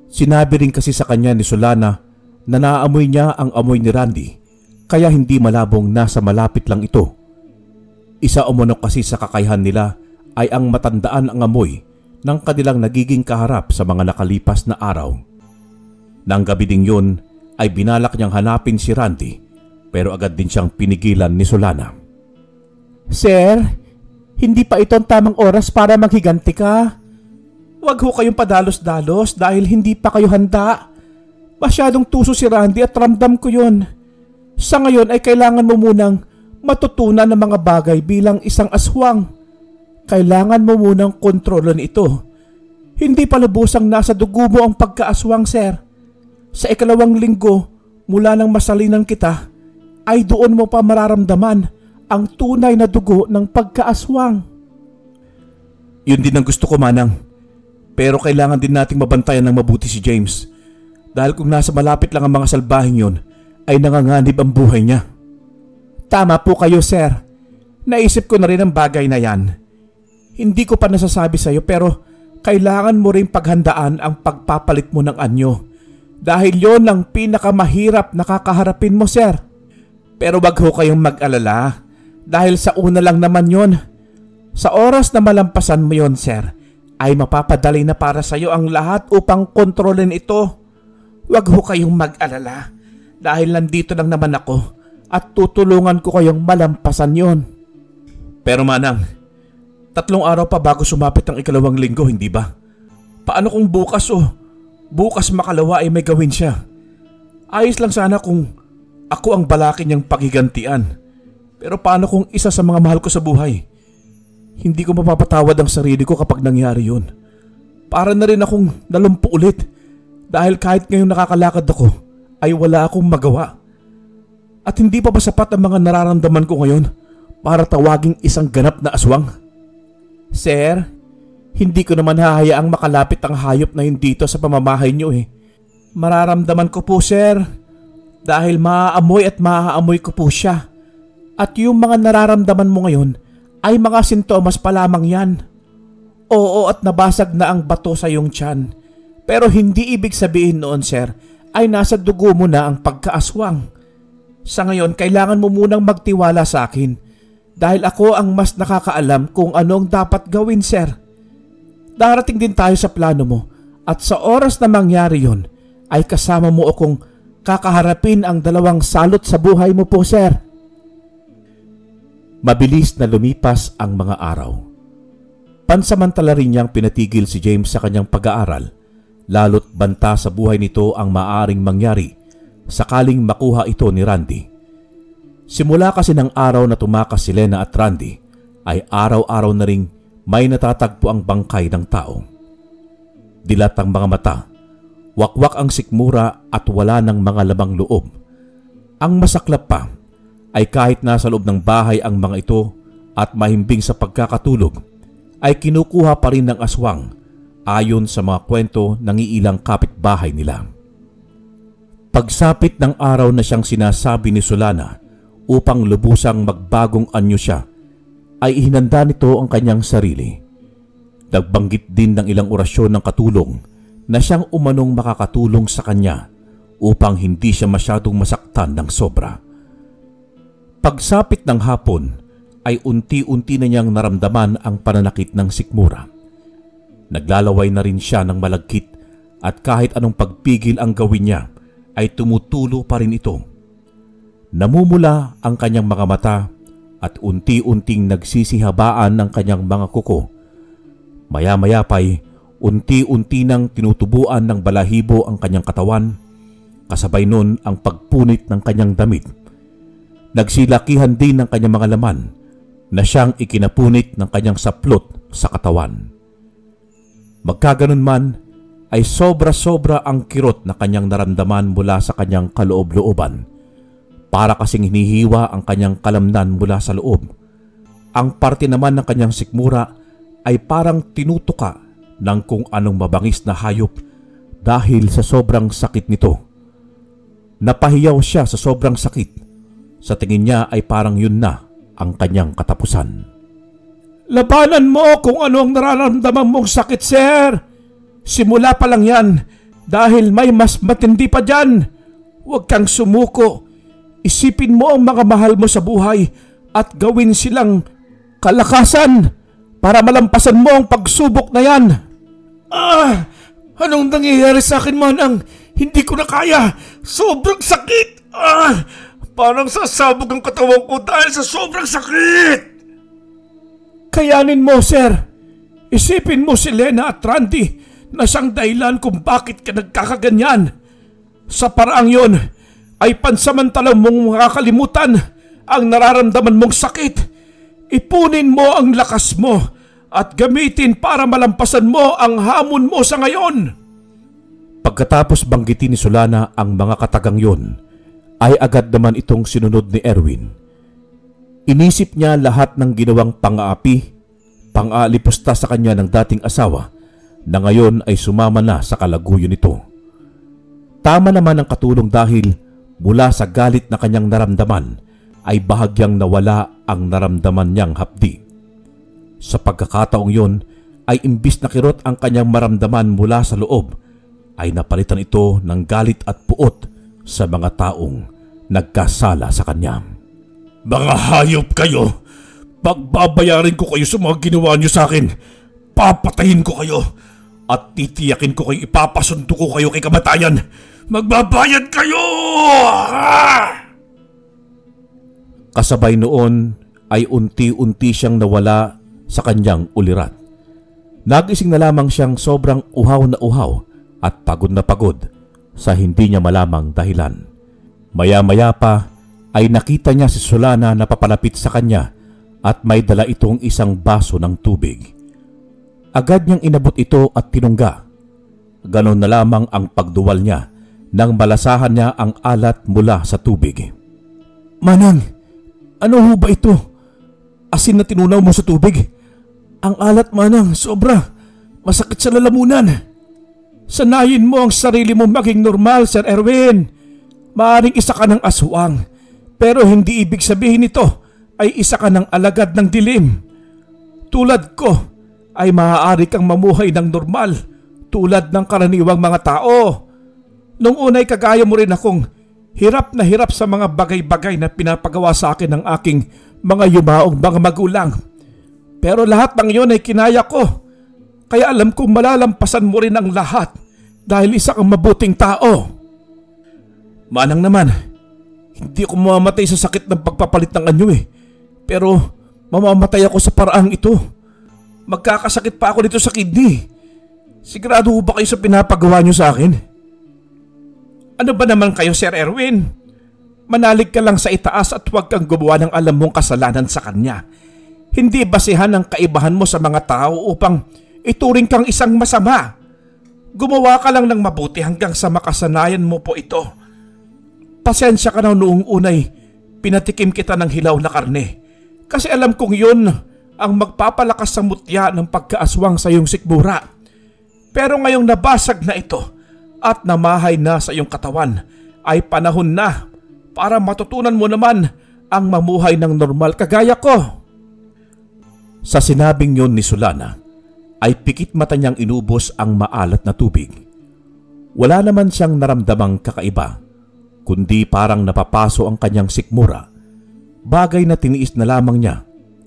Sinabi rin kasi sa kanya ni Solana na naaamoy niya ang amoy ni Randy kaya hindi malabong nasa malapit lang ito. Isa umunok kasi sa kakayahan nila ay ang matandaan ang amoy ng kanilang nagiging kaharap sa mga nakalipas na araw. Nang gabi ding yun ay binalak niyang hanapin si Randy pero agad din siyang pinigilan ni Solana. Sir, hindi pa ito ang tamang oras para maghiganti ka. Huwag ho kayong padalos-dalos dahil hindi pa kayo handa. Masyadong tuso si Randy at ramdam ko yun. Sa ngayon ay kailangan mo munang matutunan ng mga bagay bilang isang aswang. Kailangan mo munang kontrolon ito. Hindi pa lubusang nasa dugo mo ang pagkaaswang, sir. Sa 2 linggo mula nang masalinan kita, ay doon mo pa mararamdaman ang tunay na dugo ng pagkaaswang. Yun din ang gusto ko, Manang. Pero kailangan din nating mabantayan ng mabuti si James. Dahil kung nasa malapit lang ang mga salbahing yun, ay nanganganib ang buhay niya. Tama po kayo, sir. Naisip ko na rin ang bagay na yan. Hindi ko pa nasasabi sa iyo pero kailangan mo rin paghandaan ang pagpapalit mo ng anyo. Dahil yon ang pinakamahirap na kakaharapin mo, sir. Pero wag ho kayong mag-alala dahil sa una lang naman yon. Sa oras na malampasan mo yon, sir, ay mapapadali na para sa iyo ang lahat upang kontrolin ito. Wag ho kayong mag-alala dahil nandito lang naman ako at tutulungan ko kayong malampasan yon. Pero Manang, 3 araw pa bago sumapit ang 2 linggo, hindi ba? Paano kung bukas makalawa ay may gawin siya? Ayos lang sana kung ako ang balakin niyang paghigantian. Pero paano kung isa sa mga mahal ko sa buhay? Hindi ko mapapatawad ang sarili ko kapag nangyari yun. Para na rin akong nalumpo ulit dahil kahit ngayong nakakalakad ako ay wala akong magawa. At hindi pa ba sapat ang mga nararamdaman ko ngayon para tawaging isang ganap na aswang? Sir, hindi ko naman hahayaang makalapit ang hayop na yun dito sa pamamahay niyo eh. Mararamdaman ko po, sir. Dahil maaamoy at maaamoy ko po siya. At yung mga nararamdaman mo ngayon ay mga sintomas pa lamang yan. Oo, at nabasag na ang bato sa iyong tiyan. Pero hindi ibig sabihin noon, sir, ay nasa dugo mo na ang pagkaaswang. Sa ngayon, kailangan mo munang magtiwala sa akin. Dahil ako ang mas nakakaalam kung ano ang dapat gawin, sir. Darating din tayo sa plano mo at sa oras na mangyari yon ay kasama mo akong kakaharapin ang 2 salot sa buhay mo po, sir. Mabilis na lumipas ang mga araw. Pansamantala rin niyang pinatigil si James sa kanyang pag-aaral, lalo't banta sa buhay nito ang maaring mangyari sakaling makuha ito ni Randy. Simula kasi ng araw na tumakas si Lena at Randy, ay araw-araw na ring may natatagpo ang bangkay ng tao. Dilat ang mga mata, wakwak ang sikmura at wala ng mga labang loob. Ang masaklap pa ay kahit nasa loob ng bahay ang mga ito at mahimbing sa pagkakatulog, ay kinukuha pa rin ng aswang ayon sa mga kwento ng iilang kapitbahay nila. Pagsapit ng araw na siyang sinasabi ni Solana upang lubusang magbagong anyo siya, ay ihinanda nito ang kanyang sarili. Nagbanggit din ng ilang orasyon ng katulong na siyang umanong makakatulong sa kanya upang hindi siya masyadong masaktan ng sobra. Pagsapit ng hapon ay unti-unti na niyang naramdaman ang pananakit ng sikmura. Naglalaway na rin siya ng malagkit at kahit anong pagpigil ang gawin niya ay tumutulo pa rin ito. Namumula ang kanyang mga mata at unti-unting nagsisihabaan ng kanyang mga kuko. Maya-maya pa'y unti-unti nang tinutubuan ng balahibo ang kanyang katawan, kasabay nun ang pagpunit ng kanyang damit. Nagsilakihan din ng kanyang mga laman na siyang ikinapunit ng kanyang saplot sa katawan. Magkaganon man ay sobra-sobra ang kirot na kanyang naramdaman mula sa kanyang kaloob-looban. Para kasing hinihiwa ang kanyang kalamnan mula sa loob. Ang parte naman ng kanyang sikmura ay parang tinutuka ng kung anong mabangis na hayop dahil sa sobrang sakit nito. Napahiyaw siya sa sobrang sakit. Sa tingin niya ay parang yun na ang kanyang katapusan. Labanan mo kung ano ang nararamdaman mong sakit, sir. Simula pa lang yan dahil may mas matindi pa dyan. Huwag kang sumuko. Isipin mo ang mga mahal mo sa buhay at gawin silang kalakasan para malampasan mo ang pagsubok na yan. Anong nangyayari sa akin, Manang? Hindi ko na kaya. Sobrang sakit. Parang sasabog ang katawan ko dahil sa sobrang sakit. Kayanin mo, sir. Isipin mo si Lena at Randy na siyang dahilan kung bakit ka nagkakaganyan. Sa paraang yon ay pansamantalang mong makakalimutan ang nararamdaman mong sakit. Ipunin mo ang lakas mo at gamitin para malampasan mo ang hamon mo sa ngayon. Pagkatapos banggitin ni Solana ang mga katagang yon, ay agad naman itong sinunod ni Erwin. Inisip niya lahat ng ginawang pang-aapi, pang-aalipusta sa kanya ng dating asawa na ngayon ay sumama na sa kalaguyo nito. Tama naman ang katulong dahil mula sa galit na kanyang naramdaman ay bahagyang nawala ang naramdaman niyang hapdi. Sa pagkakataong yon ay imbis na kirot ang kanyang maramdaman mula sa loob, ay napalitan ito ng galit at puot sa mga taong nagkasala sa kanya. Mga hayop kayo! Pagbabayarin ko kayo sa mga ginawa niyo sa akin. Papatayin ko kayo at titiyakin ko kayo, ipapasundo ko kayo kay kamatayan. Magbabayad kayo! Kasabay noon ay unti-unti siyang nawala sa kanyang ulirat. Nagising na lamang siyang sobrang uhaw na uhaw at pagod na pagod sa hindi niya malamang dahilan. Maya-maya pa ay nakita niya si Solana na papalapit sa kanya at may dala itong isang baso ng tubig. Agad niyang inabot ito at tinungga. Ganon na lamang ang pagduwal niya nang malasahan niya ang alat mula sa tubig. Manang, ano ho ba ito? Asin na tinunaw mo sa tubig? Ang alat, Manang, sobra. Masakit sa lalamunan. Sanayin mo ang sarili mo maging normal, Sir Erwin. Maaring isa ka ng aswang, pero hindi ibig sabihin nito ay isa ka ng alagad ng dilim. Tulad ko ay maaari kang mamuhay ng normal tulad ng karaniwang mga tao. Nung unay kagaya mo rin akong hirap na hirap sa mga bagay-bagay na pinapagawa sa akin ng aking mga yumaong mga magulang. Pero lahat ng iyon ay kinaya ko. Kaya alam kong malalampasan mo rin ang lahat dahil isa kang mabuting tao. Manang naman, hindi ako mamamatay sa sakit ng pagpapalit ng anyo eh. Pero mamamatay ako sa paraang ito. Magkakasakit pa ako dito sa kidney. Sigurado ba kayo sa pinapagawa nyo sa akin? Ano ba naman kayo, Sir Erwin? Manalig ka lang sa itaas at huwag kang gumawa ng alam mong kasalanan sa kanya. Hindi basihan ang kaibahan mo sa mga tao upang ituring kang isang masama. Gumawa ka lang ng mabuti hanggang sa makasanayan mo po ito. Pasensya ka na noong unay pinatikim kita ng hilaw na karne. Kasi alam kong yun ang magpapalakas sa mutya ng pagkaaswang sa iyong sikmura. Pero ngayong nabasag na ito at namahay na sa iyong katawan, ay panahon na para matutunan mo naman ang mamuhay ng normal kagaya ko." Sa sinabing yun ni Solana, ay pikit mata niyang inubos ang maalat na tubig. Wala naman siyang naramdamang kakaiba, kundi parang napapaso ang kanyang sikmura, bagay na tiniis na lamang niya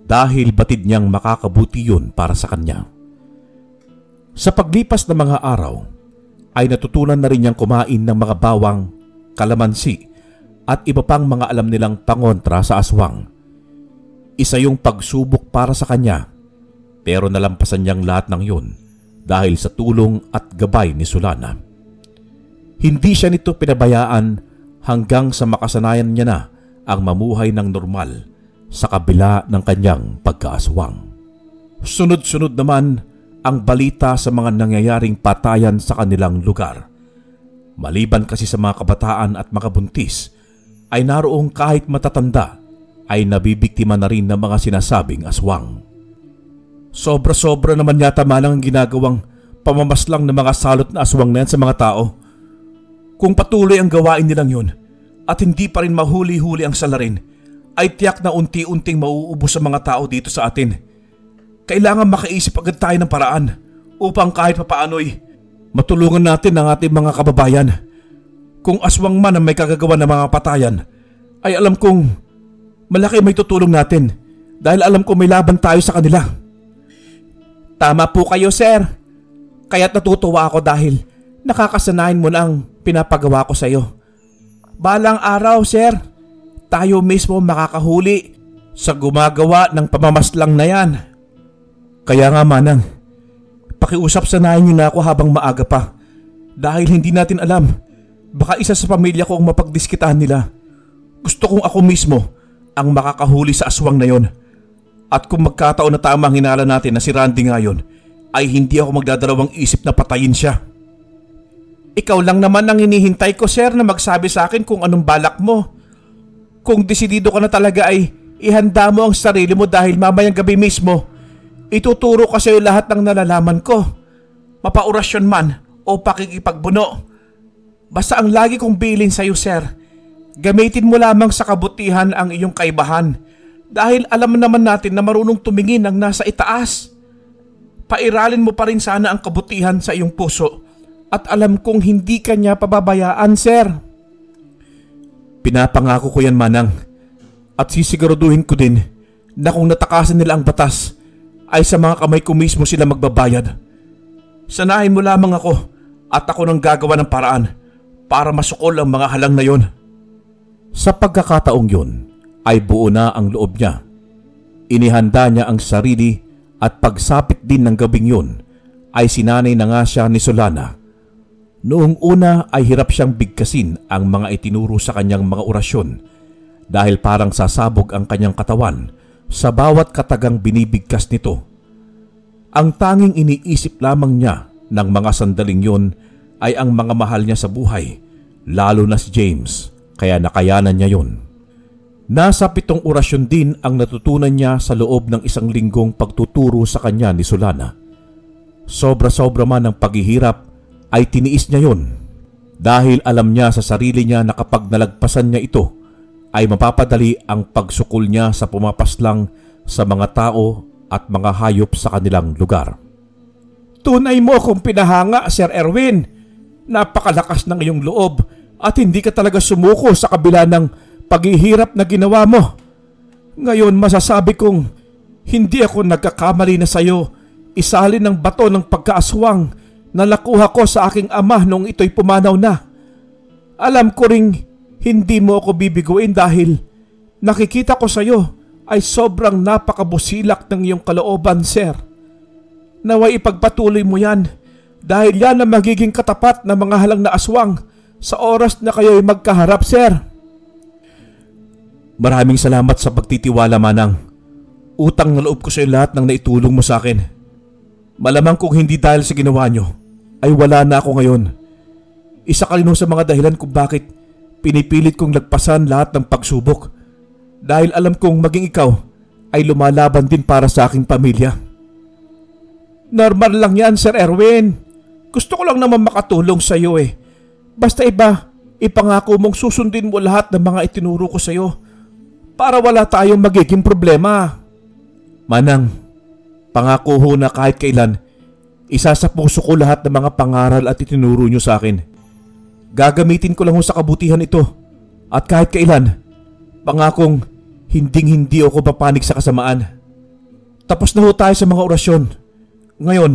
dahil batid niyang makakabuti yun para sa kanya. Sa paglipas ng mga araw, ay natutunan na rin niyang kumain ng mga bawang, kalamansi at iba pang mga alam nilang pangontra sa aswang. Isa yung pagsubok para sa kanya, pero nalampasan niyang lahat ng yun dahil sa tulong at gabay ni Solana. Hindi siya nito pinabayaan hanggang sa makasanayan niya na ang mamuhay ng normal sa kabila ng kanyang pagkaaswang. Sunod-sunod naman ang balita sa mga nangyayaring patayan sa kanilang lugar. Maliban kasi sa mga kabataan at mga buntis, ay naroong kahit matatanda ay nabibiktima na rin ng mga sinasabing aswang. Sobra-sobra naman yata malang ang ginagawang pamamaslang ng mga salot na aswang na yan sa mga tao. Kung patuloy ang gawain nilang yun at hindi pa rin mahuli-huli ang salarin, ay tiyak na unti-unting mauubos sa mga tao dito sa atin. Kailangan makaisip agad tayo ng paraan upang kahit papaano'y matulungan natin ang ating mga kababayan. Kung aswang man ang may kagagawa ng mga patayan, ay alam kong malaki may tutulong natin dahil alam ko may laban tayo sa kanila. Tama po kayo, sir. Kaya't natutuwa ako dahil nakakasanayan mo na ang pinapagawa ko sa iyo. Balang araw, sir, tayo mismo makakahuli sa gumagawa ng pamamaslang na yan. Kaya nga, Manang, pakiusap sanayin niyo na ako habang maaga pa dahil hindi natin alam, baka isa sa pamilya ko ang mapagdiskitahan nila. Gusto kong ako mismo ang makakahuli sa aswang na yon. At kung magkataon na tama ang hinala natin na si Randy ngayon, ay hindi ako magdadalawang isip na patayin siya. Ikaw lang naman ang hinihintay ko, sir, na magsabi sa akin kung anong balak mo. Kung desidido ka na talaga ay ihanda mo ang sarili mo dahil mamayang gabi mismo ituturo ko sa iyo lahat ng nalalaman ko. Mapaorasyon man o pakikipagbuno. Basta ang lagi kong bilin sa iyo, sir, gamitin mo lamang sa kabutihan ang iyong kaibahan dahil alam naman natin na marunong tumingin ang nasa itaas. Pairalin mo pa rin sana ang kabutihan sa iyong puso at alam kong hindi ka niya pababayaan, sir. Pinapangako ko yan, Manang, at sisiguraduhin ko din na kung natakasan nila ang batas ay sa mga kamay ko mismo sila magbabayad. Sanahin mo lamang ako at ako nang gagawa ng paraan para masukol ang mga halang na yon. Sa pagkakataong yun ay buo na ang loob niya. Inihanda niya ang sarili at pagsapit din ng gabing yun ay sinanay na nga siya ni Solana. Noong una ay hirap siyang bigkasin ang mga itinuro sa kanyang mga orasyon dahil parang sasabog ang kanyang katawan sa bawat katagang binibigkas nito. Ang tanging iniisip lamang niya ng mga sandaling yun ay ang mga mahal niya sa buhay, lalo na si James, kaya nakayanan niya yun. Nasa 7 orasyon din ang natutunan niya sa loob ng 1 linggong pagtuturo sa kanya ni Solana. Sobra-sobra man ang paghihirap ay tiniis niya yun dahil alam niya sa sarili niya na kapag nalagpasan niya ito ay mapapadali ang pagsukol niya sa pumapaslang sa mga tao at mga hayop sa kanilang lugar. Tunay mo akong pinahanga, Sir Erwin. Napakalakas ng iyong loob at hindi ka talaga sumuko sa kabila ng paghihirap na ginawa mo. Ngayon masasabi kong hindi ako nagkakamali na sa iyo isalin ng bato ng pagkaaswang na nakuha ko sa aking ama nung ito'y pumanaw na. Alam ko ring hindi mo ako bibiguin dahil nakikita ko sa iyo ay sobrang napakabusilak ng iyong kalooban, sir. Naway ipagpatuloy mo yan dahil yan ang magiging katapat na mga halang na aswang sa oras na kayo'y magkaharap, sir. Maraming salamat sa pagtitiwala, Manang. Utang na loob ko sa iyo lahat ng naitulong mo sa akin. Malamang kung hindi dahil sa ginawa niyo, ay wala na ako ngayon. Isa ka rin sa mga dahilan kung bakit pinipilit kong lagpasan lahat ng pagsubok. Dahil alam kong maging ikaw ay lumalaban din para sa aking pamilya. Normal lang yan, Sir Erwin. Gusto ko lang naman makatulong sa iyo eh. Basta ipangako mong susundin mo lahat ng mga itinuro ko sa iyo para wala tayong magiging problema. Manang, pangako ho na kahit kailan, isa sa puso ko lahat ng mga pangaral at itinuro nyo sa akin. Gagamitin ko lang ho sa kabutihan ito at kahit kailan, pangakong hinding-hindi ako papanig sa kasamaan. Tapos na ho tayo sa mga orasyon. Ngayon,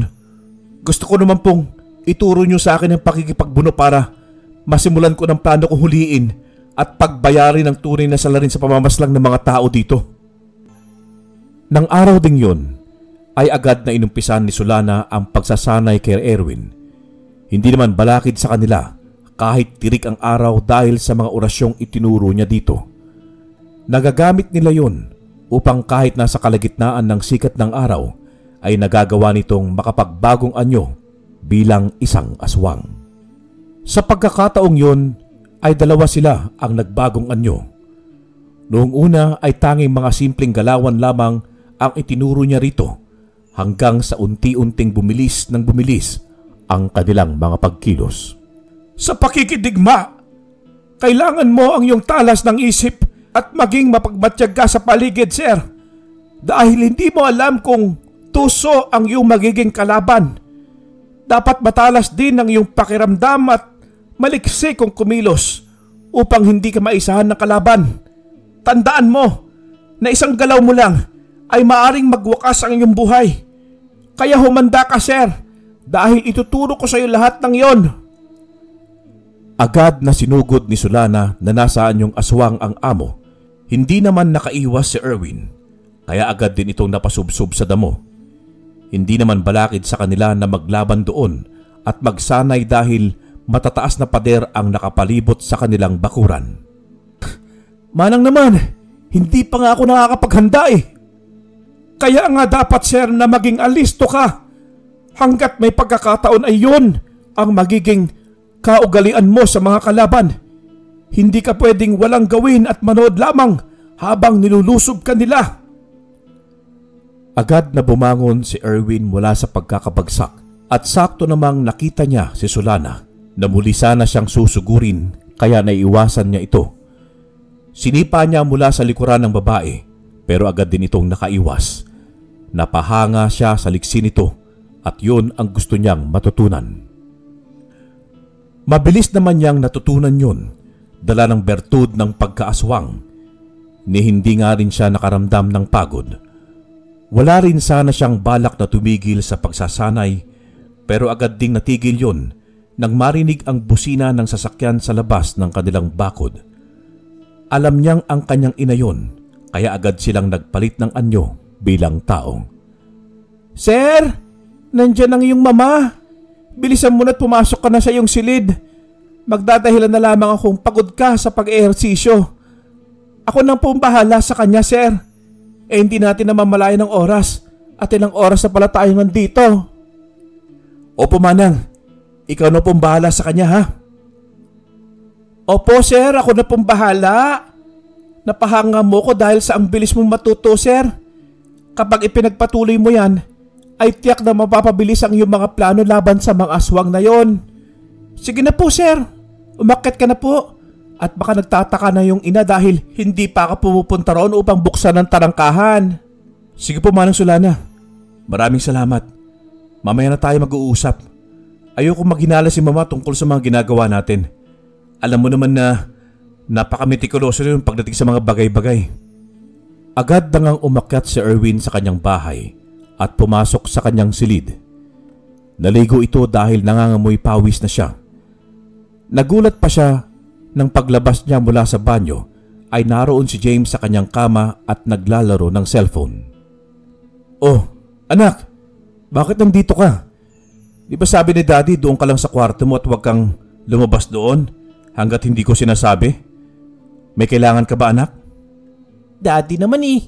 gusto ko naman pong ituro nyo sa akin ang pakikipagbuno para masimulan ko ng plano kong huliin at pagbayarin ang tunay na salarin sa pamamaslang ng mga tao dito. Nang araw ding yun, ay agad na inumpisan ni Solana ang pagsasanay kay Erwin. Hindi naman balakid sa kanila kahit tirik ang araw dahil sa mga orasyong itinuro niya dito. Nagagamit nila yun upang kahit nasa kalagitnaan ng sikat ng araw ay nagagawa nitong makapagbagong anyo bilang isang aswang. Sa pagkakataong yun ay dalawa sila ang nagbagong anyo. Noong una ay tanging mga simpleng galawan lamang ang itinuro niya rito hanggang sa unti-unting bumilis ng bumilis ang kanilang mga pagkilos. Sa pakikidigma, kailangan mo ang iyong talas ng isip at maging mapagmatiyag ka sa paligid, sir. Dahil hindi mo alam kung tuso ang iyong magiging kalaban. Dapat matalas din ang iyong pakiramdam at maliksi kung kumilos upang hindi ka maisahan ng kalaban. Tandaan mo na isang galaw mo lang ay maaring magwakas ang iyong buhay. Kaya humanda ka, sir, dahil ituturo ko sa iyo lahat ng iyon. Agad na sinugod ni Solana na nasaan yung aswang ang amo. Hindi naman nakaiwas si Erwin, kaya agad din itong napasubsob sa damo. Hindi naman balakid sa kanila na maglaban doon at magsanay dahil matataas na pader ang nakapalibot sa kanilang bakuran. Manang naman, hindi pa nga ako nakakapaghanda eh. Kaya nga dapat, sir, na maging alisto ka. Hanggat may pagkakataon ay yun ang magiging kaugalian mo sa mga kalaban. Hindi ka pwedeng walang gawin at manood lamang habang nilulusob ka nila. Agad na bumangon si Erwin mula sa pagkakabagsak at sakto namang nakita niya si Solana na muli sana siyang susugurin kaya naiiwasan niya ito. Sinipa niya mula sa likuran ng babae pero agad din itong nakaiwas. Napahanga siya sa liksi nito at yun ang gusto niyang matutunan. Mabilis naman niyang natutunan yun, dala ng bertud ng pagkaaswang. Ni hindi nga rin siya nakaramdam ng pagod. Wala rin sana siyang balak na tumigil sa pagsasanay pero agad ding natigil yun nang marinig ang busina ng sasakyan sa labas ng kanilang bakod. Alam niyang ang kanyang ina yun kaya agad silang nagpalit ng anyo bilang tao. Sir, nandiyan ang iyong mama. Bilisan mo na't pumasok ka na sa iyong silid. Magdadahilan na lamang akong pagod ka sa pag-ehersisyo. Ako nang pong bahala sa kanya, sir. Hindi natin na mamalayan ng oras at ilang oras na pala tayo nandito. Opo, manang. Ikaw na pong bahala sa kanya, ha? Opo, sir. Ako na pong bahala. Napahanga mo ko dahil sa ang bilis mong matuto, sir. Kapag ipinagpatuloy mo yan, ay tiyak na mapapabilis ang iyong mga plano laban sa mga aswang na yon. Sige na po, sir. Umakyat ka na po. At baka nagtataka na yung ina dahil hindi pa ka pumupunta roon upang buksan ng tarangkahan. Sige po, Manang Solana. Maraming salamat. Mamaya na tayo mag-uusap. Ayoko maghinala si mama tungkol sa mga ginagawa natin. Alam mo naman na napaka-metikuloso rin pagdating sa mga bagay-bagay. Agad na ngang umakyat si Erwin sa kanyang bahay at pumasok sa kanyang silid. Naligo ito dahil nangangamoy pawis na siya. Nagulat pa siya nang paglabas niya mula sa banyo ay naroon si James sa kanyang kama at naglalaro ng cellphone. Oh, anak, bakit nandito ka? Di ba sabi ni Daddy doon ka lang sa kwarto mo at huwag kang lumabas doon hanggat hindi ko sinasabi? May kailangan ka ba, anak? Daddy naman eh.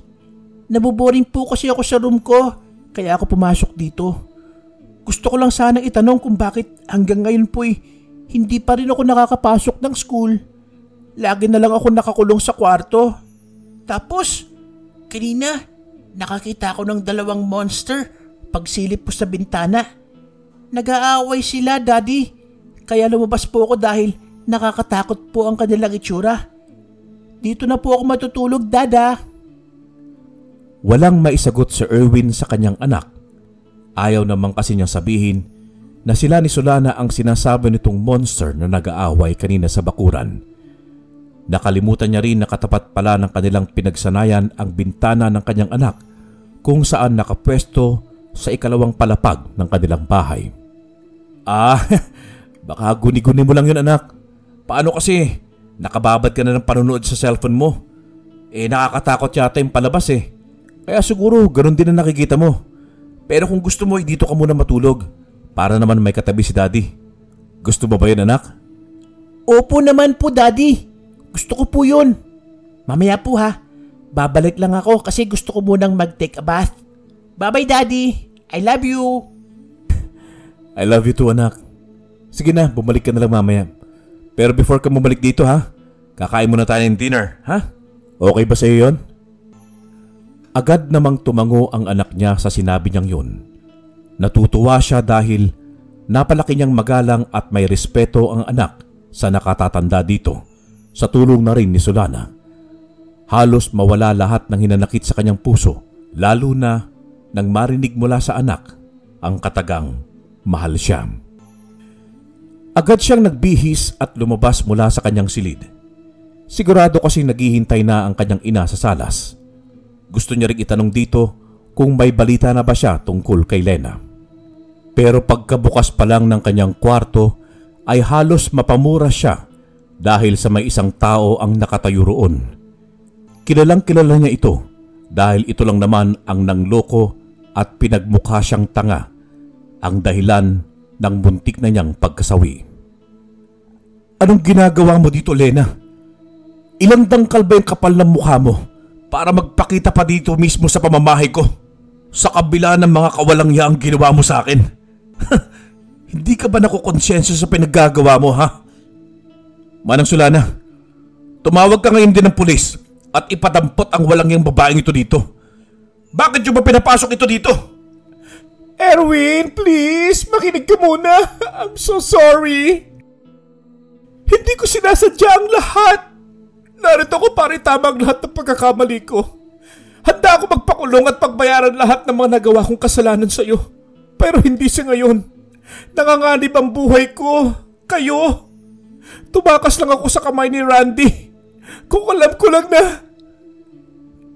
Nabuboring po kasi ako sa room ko kaya ako pumasok dito. Gusto ko lang sanang itanong kung bakit hanggang ngayon po hindi pa rin ako nakakapasok ng school. Lagi na lang ako nakakulong sa kwarto. Tapos, kanina, nakakita ako ng dalawang monster pagsilip po sa bintana. Nag-aaway sila, Daddy. Kaya lumabas po ako dahil nakakatakot po ang kanilang itsura. Dito na po ako matutulog, Dada. Walang maisagot si Erwin sa kanyang anak. Ayaw naman kasi niyang sabihin na sila ni Solana ang sinasabi nitong monster na nag-aaway kanina sa bakuran. Nakalimutan niya rin na katapat pala ng kanilang pinagsanayan ang bintana ng kanyang anak kung saan nakapwesto sa ikalawang palapag ng kanilang bahay. Baka guni-guni mo lang yun, anak. Paano kasi? Nakababad ka na ng panonood sa cellphone mo. Nakakatakot yata yung palabas eh. Kaya siguro ganun din ang nakikita mo. Pero kung gusto mo, dito ka muna matulog. Para naman may katabi si Daddy. Gusto mo ba yun, anak? Opo naman po, Daddy. Gusto ko po yun. Mamaya po ha. Babalik lang ako kasi gusto ko munang mag-take a bath. Bye-bye, Daddy. I love you. I love you too, anak. Sige na, bumalik ka na lang mamaya. Pero before ka bumalik dito ha, kakain muna tayo ng dinner, ha? Okay ba sa'yo yun? Agad namang tumango ang anak niya sa sinabi niyang yun. Natutuwa siya dahil napalaki niyang magalang at may respeto ang anak sa nakatatanda dito, sa tulong na rin ni Solana. Halos mawala lahat ng hinanakit sa kanyang puso, lalo na nang marinig mula sa anak ang katagang mahal siya. Agad siyang nagbihis at lumabas mula sa kanyang silid. Sigurado kasi naghihintay na ang kanyang ina sa salas. Gusto niya rin itanong dito kung may balita na ba siya tungkol kay Lena. Pero pagkabukas pa lang ng kanyang kwarto ay halos mapamura siya dahil sa may isang tao ang nakatayo roon. Kilalang kilala niya ito dahil ito lang naman ang nangloko at pinagmukha siyang tanga, ang dahilan ng muntik na niyang pagkasawi. Anong ginagawa mo dito, Lena? Ilang dangkal ba yung kapal ng mukha mo para magpakita pa dito mismo sa pamamahay ko? Sa kabila ng mga kawalang yaang ginawa mo sa akin. Hindi ka ba nakukonsensya sa pinaggagawa mo, ha? Manang Solana, tumawag ka ngayon din ng pulis at ipadampot ang walang yang babaeng ito dito. Bakit nyo ba pinapasok ito dito? Erwin, please, makinig ka muna. I'm so sorry. Hindi ko sinasadya ang lahat. Narito ako para itama ang lahat ng pagkakamali ko. Handa ako magpakulong at pagbayaran lahat ng mga nagawa kong kasalanan sa iyo. Pero hindi sa ngayon. Nanganganib ang buhay ko. Kayo. Tumakas lang ako sa kamay ni Randy. Kung alam ko lang na...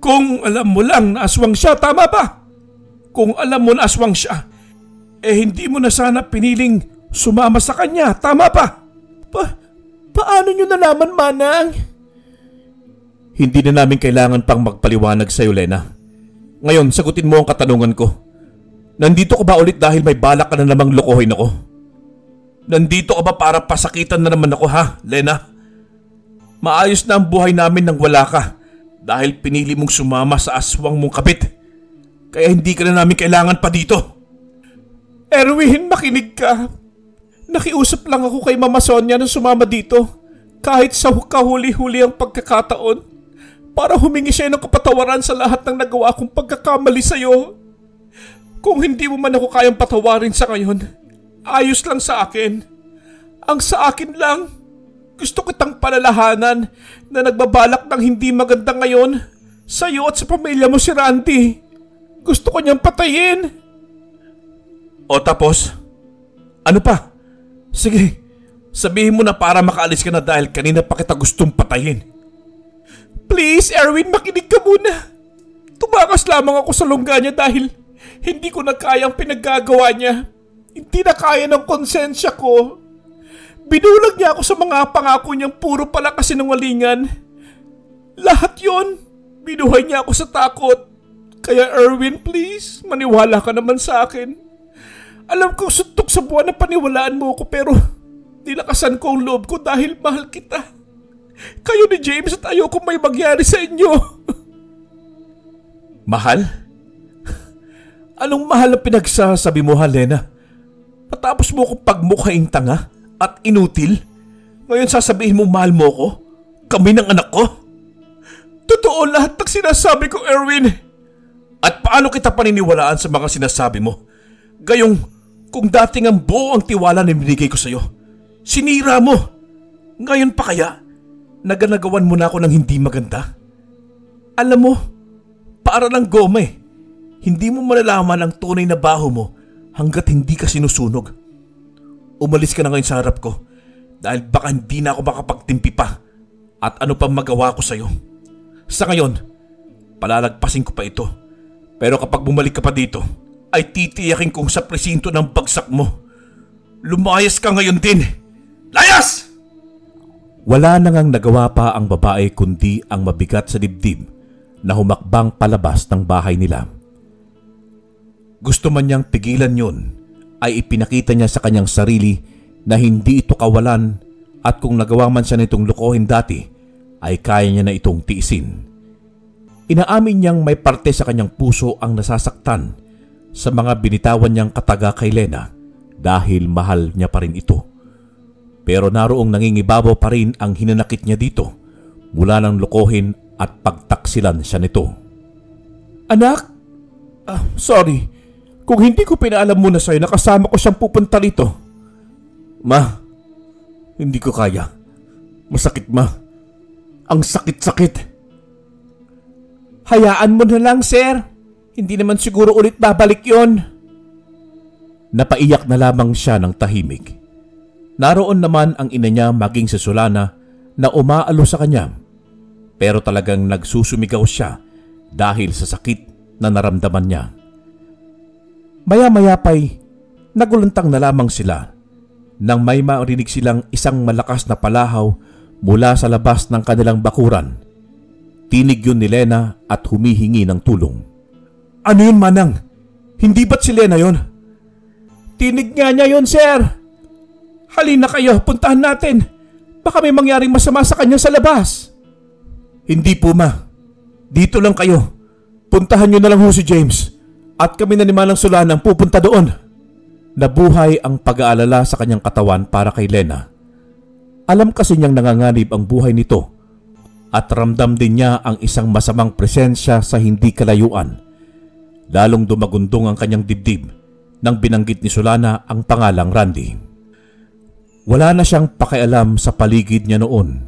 Kung alam mo lang na aswang siya, tama ba? Kung alam mo na aswang siya, hindi mo na sana piniling sumama sa kanya, tama ba? Paano nyo nalaman, Manang? Hindi na namin kailangan pang magpaliwanag sa iyo, Lena. Ngayon, sagutin mo ang katanungan ko. Nandito ka ba ulit dahil may balak ka na namang lokohin ako? Nandito ka ba para pasakitan na naman ako, ha, Lena? Maayos na ang buhay namin nang wala ka dahil pinili mong sumama sa aswang mong kabit. Kaya hindi ka na namin kailangan pa dito. Erwin, makinig ka. Nakiusap lang ako kay Mama Sonia na sumama dito kahit sa kahuli-huli ang pagkakataon para humingi siya ng kapatawaran sa lahat ng nagawa kong pagkakamali sa iyo. Kung hindi mo man ako kayang patawarin sa ngayon, ayos lang sa akin. Ang sa akin lang, gusto kitang palalahanan na nagbabalak ng hindi maganda ngayon sa iyo at sa pamilya mo si Randy. Gusto ko niyang patayin. O tapos? Ano pa? Sige, sabihin mo na para makaalis ka na dahil kanina pa kita gustong patayin. Please, Erwin, makinig ka muna. Tumakas lamang ako sa lungga niya dahil hindi ko na kaya ang pinaggagawa niya. Hindi na kaya ng konsensya ko. Binulag niya ako sa mga pangako niyang puro pala kasinungalingan. Lahat yon, binuhay niya ako sa takot. Kaya Erwin, please, maniwala ka naman sa akin. Alam kong suntok sa buwan na paniwalaan mo ko pero nilakasan ko ang loob ko dahil mahal kita. Kayo ni James at ayoko may magyari sa inyo. Mahal? Anong mahal ang pinagsasabi mo, Lena? Matapos mo akong pagmukhaing tanga at inutil, ngayon sasabihin mo mahal mo ko? Kami ng anak ko? Totoo lahat ng sinasabi ko, Erwin. At paano kita paniniwalaan sa mga sinasabi mo? Gayong kung dating ang buo ang tiwala na binigay ko sa'yo, sinira mo. Ngayon pa kaya, naganagawan mo na ako ng hindi maganda? Alam mo, para lang goma eh. Hindi mo malalaman ang tunay na baho mo hanggat hindi ka sinusunog. Umalis ka na ngayon sa harap ko dahil baka hindi na ako makapagtimpi pa at ano pang magawa ko sa'yo. Sa ngayon, palalagpasin ko pa ito. Pero kapag bumalik ka pa dito, ay titiyakin kong sa presinto ng bagsak mo. Lumayas ka ngayon din. Layas! Wala na ngang nagawa pa ang babae kundi ang mabigat sa dibdib na humakbang palabas ng bahay nila. Gusto man niyang pigilan yun, ay ipinakita niya sa kanyang sarili na hindi ito kawalan at kung nagawa man siya nitong lukohin dati, ay kaya niya na itong tiisin. Inaamin niyang may parte sa kanyang puso ang nasasaktan sa mga binitawan niyang kataga kay Lena dahil mahal niya pa rin ito. Pero naroong nangingibabaw pa rin ang hinanakit niya dito mula nang lukohin at pagtaksilan siya nito. Anak? Sorry. Kung hindi ko pinaalam muna sa'yo na kasama ko siyang pupunta rito. Ma, hindi ko kaya. Masakit, ma. Ang sakit-sakit. Hayaan mo na lang, sir. Hindi naman siguro ulit babalik yon. Napaiyak na lamang siya ng tahimik. Naroon naman ang ina niya maging si Solana na umaalo sa kanya. Pero talagang nagsusumigaw siya dahil sa sakit na naramdaman niya. Maya-maya pa'y nagulantang na lamang sila nang may marinig silang isang malakas na palahaw mula sa labas ng kanilang bakuran. Tinig yun ni Lena at humihingi ng tulong. Ano yun, Manang? Hindi ba't si Lena yun? Tinig nga niya yun, sir. Halina kayo, puntahan natin. Baka may mangyaring masama sa kanya sa labas. Hindi po, ma. Dito lang kayo. Puntahan niyo na lang ho si James. At kami na ni Manang Solana ang pupunta doon. Nabuhay ang pag-aalala sa kanyang katawan para kay Lena. Alam kasi niyang nanganganib ang buhay nito at ramdam din niya ang isang masamang presensya sa hindi kalayuan. Lalong dumagundong ang kanyang dibdib nang binanggit ni Solana ang pangalang Randy. Wala na siyang pakialam sa paligid niya noon.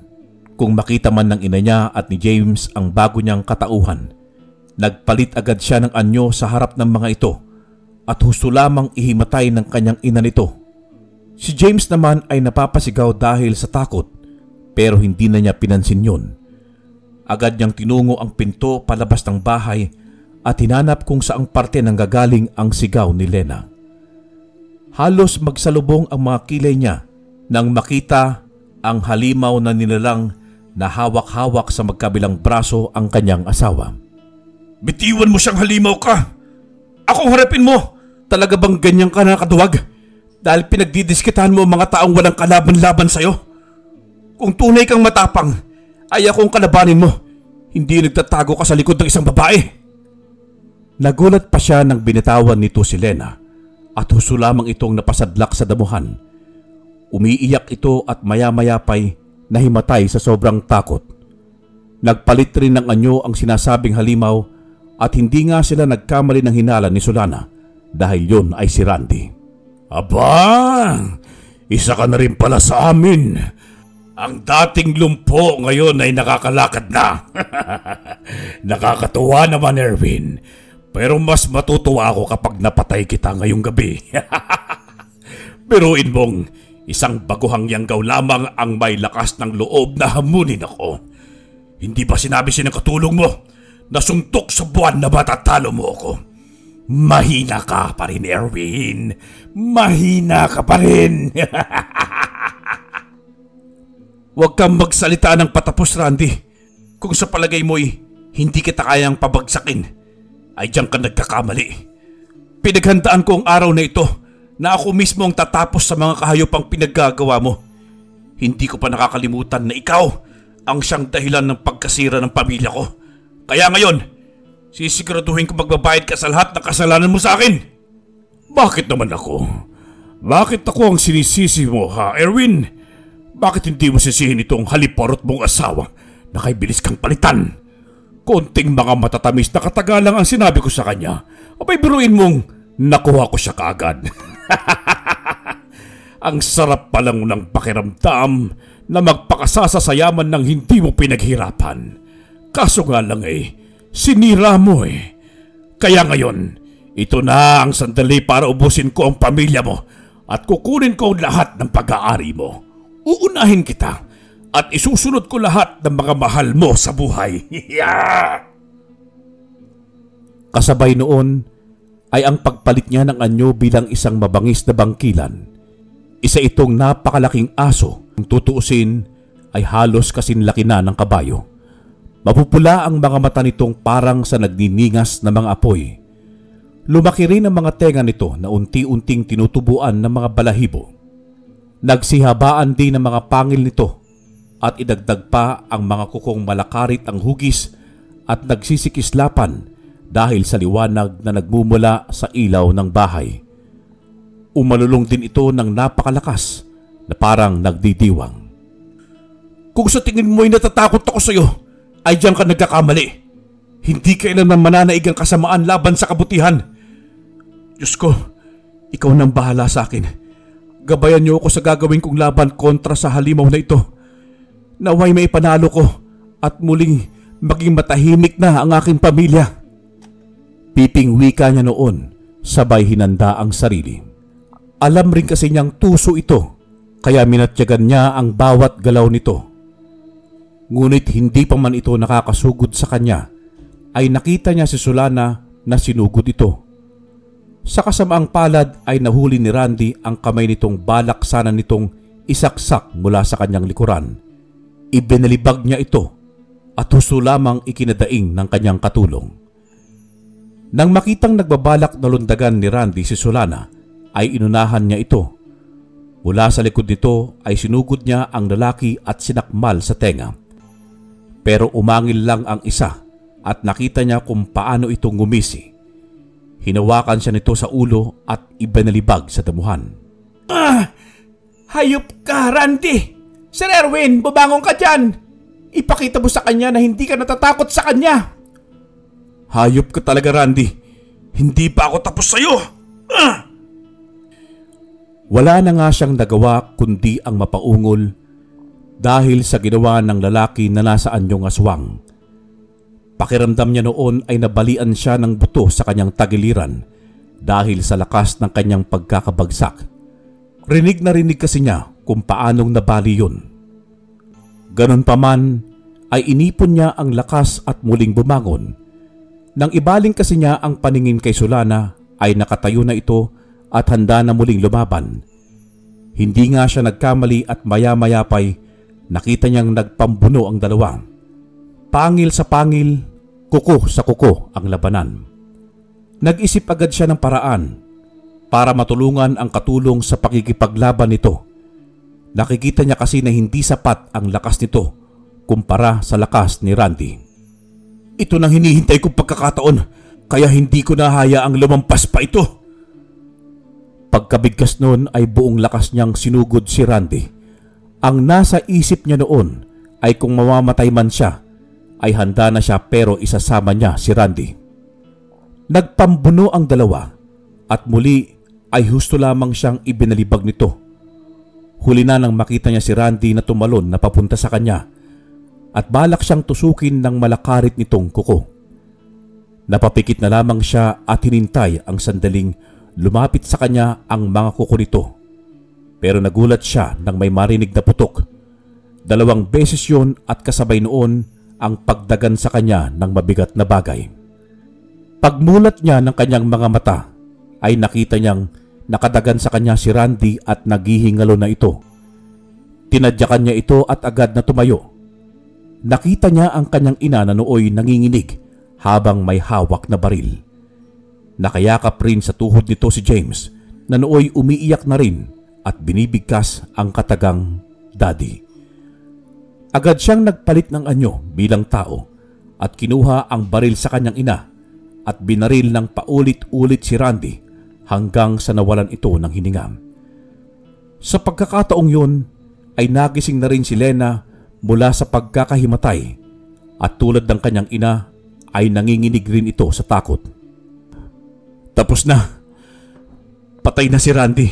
Kung makita man ng ina niya at ni James ang bago niyang katauhan, nagpalit agad siya ng anyo sa harap ng mga ito at husto lamang ihimatay ng kanyang ina nito. Si James naman ay napapasigaw dahil sa takot pero hindi na niya pinansin yun. Agad niyang tinungo ang pinto palabas ng bahay at hinanap kung saang parte nang gagaling ang sigaw ni Lena. Halos magsalubong ang mga kilay niya nang makita ang halimaw na nilalang na hawak-hawak sa magkabilang braso ang kanyang asawa. Bitiwan mo siyang halimaw ka! Akong harapin mo! Talaga bang ganyan ka nakaduwag? Dahil pinagdidiskitahan mo ang mga taong walang kalaban-laban sa'yo? Kung tunay kang matapang, ay akong kalabanin mo. Hindi nagtatago ka sa likod ng isang babae. Nagulat pa siya nang binitawan nito si Lena at husto lamang itong napasadlak sa damuhan. Umiiyak ito at maya-maya pa'y nahimatay sa sobrang takot. Nagpalit rin ng anyo ang sinasabing halimaw at hindi nga sila nagkamali ng hinala ni Solana dahil yun ay si Randy. Aba, isa ka na rin pala sa amin. Ang dating lumpo ngayon ay nakakalakad na. Nakakatuwa naman, Erwin. Pero mas matutuwa ako kapag napatay kita ngayong gabi. Biruin mong isang baguhang yanggaw lamang ang may lakas ng loob na hamunin ako. Hindi ba sinabi siya ng katulong mo na suntok sa buwan na matatalo mo ako? Mahina ka pa rin, Erwin. Mahina ka pa rin. Huwag kang magsalita ng patapos, Randy. Kung sa palagay mo'y hindi kita kayang pabagsakin, ay diyan ka nagkakamali. Pinaghandaan ko ang araw na ito na ako mismo ang tatapos sa mga kahayopang pinaggagawa mo. Hindi ko pa nakakalimutan na ikaw ang siyang dahilan ng pagkasira ng pamilya ko. Kaya ngayon, sisiguraduhin ko magbabayad ka sa lahat ng kasalanan mo sa akin. Bakit naman ako? Bakit ako ang sinisisi mo, ha, Erwin? Bakit hindi mo sisihin itong haliparot mong asawa na kay bilis kang palitan? Konting mga matatamis na katagalang ang sinabi ko sa kanya. Abay biruin mong nakuha ko siya kaagad. Ang sarap pa lang ng pakiramdam na magpakasasa sa yaman ng hindi mo pinaghirapan. Kaso nga lang sinira mo Kaya ngayon, ito na ang sandali para ubusin ko ang pamilya mo at kukunin ko lahat ng pag-aari mo. Uunahin kita at isusunod ko lahat ng mga mahal mo sa buhay. Kasabay noon ay ang pagpalit niya ng anyo bilang isang mabangis na bangkilan. Isa itong napakalaking aso. Kung tutuusin ay halos kasinlaki na ng kabayo. Mapupula ang mga mata nitong parang sa nagniningas na mga apoy. Lumaki rin ang mga tenga nito na unti-unting tinutubuan ng mga balahibo. Nagsihabaan din ang mga pangil nito at idagdag pa ang mga kukong malakarit ang hugis at nagsisikislapan dahil sa liwanag na nagmumula sa ilaw ng bahay. Umalulong din ito ng napakalakas na parang nagdidiwang. Kung sa tingin mo'y natatakot ako sa iyo, ay diyan ka nagkakamali. Hindi kailanman mananaig ang kasamaan laban sa kabutihan. Diyos ko, ikaw nang bahala sa akin. Gabayan niyo ako sa gagawin kong laban kontra sa halimaw na ito. Naway may panalo ko at muling maging matahimik na ang aking pamilya. Piping wika niya noon, sabay hinanda ang sarili. Alam rin kasi niyang tuso ito, kaya minatyagan niya ang bawat galaw nito. Ngunit hindi pa man ito nakakasugod sa kanya, ay nakita niya si Solana na sinugod ito. Sa kasamaang palad ay nahuli ni Randy ang kamay nitong balak sana nitong isaksak mula sa kanyang likuran. Ibinalibag niya ito at husto lamang ikinadaing ng kanyang katulong. Nang makitang nagbabalak na lundagan ni Randy si Solana, ay inunahan niya ito. Mula sa likod nito ay sinugod niya ang lalaki at sinakmal sa tenga. Pero umangil lang ang isa at nakita niya kung paano ito ngumisi. Hinawakan siya nito sa ulo at ibinalibag sa damuhan. Hayop ka, Randy! Sir Erwin, bubangon ka dyan! Ipakita mo sa kanya na hindi ka natatakot sa kanya! Hayop ka talaga, Randy. Hindi pa ako tapos sa'yo! Wala na nga siyang nagawa kundi ang mapaungol dahil sa ginawa ng lalaki na nasa anyong aswang. Pakiramdam niya noon ay nabalian siya ng buto sa kanyang tagiliran dahil sa lakas ng kanyang pagkakabagsak. Rinig na rinig kasi niya kung paanong nabali yun. Ganon pa man ay inipon niya ang lakas at muling bumangon. Nang ibaling kasi niya ang paningin kay Solana ay nakatayo na ito at handa na muling lumaban. Hindi nga siya nagkamali at maya-maya pa'y nakita niyang nagpambuno ang dalawa. Pangil sa pangil, kuko sa kuko ang labanan. Nag-isip agad siya ng paraan para matulungan ang katulong sa pakikipaglaban nito. Nakikita niya kasi na hindi sapat ang lakas nito kumpara sa lakas ni Randy. Ito nang hinihintay kong pagkakataon, kaya hindi ko nahayaang lumampas pa ito. Pagkabigkas noon ay buong lakas niyang sinugod si Randy. Ang nasa isip niya noon ay kung mamamatay man siya, ay handa na siya pero isasama niya si Randy. Nagpambuno ang dalawa at muli ay husto lamang siyang ibinalibag nito. Huli na nang makita niya si Randy na tumalon na papunta sa kanya at balak siyang tusukin ng malakarit nitong kuko. Napapikit na lamang siya at hinintay ang sandaling lumapit sa kanya ang mga kuko nito. Pero nagulat siya nang may marinig na putok. 2 beses yun at kasabay noon ang pagdagan sa kanya ng mabigat na bagay. Pagmulat niya ng kanyang mga mata ay nakita niyang nakadagan sa kanya si Randy at naghihingalo na ito. Tinadyakan niya ito at agad na tumayo. Nakita niya ang kanyang ina na nooy nanginginig habang may hawak na baril. Nakayakap rin sa tuhod nito si James na nooy umiiyak na rin at binibigkas ang katagang daddy. Agad siyang nagpalit ng anyo bilang tao at kinuha ang baril sa kanyang ina at binaril ng paulit-ulit si Randy hanggang sa nawalan ito ng hininga. Sa pagkakataong yun ay nagising na rin si Lena mula sa pagkakahimatay at tulad ng kanyang ina ay nanginginig rin ito sa takot. Tapos na. Patay na si Randy.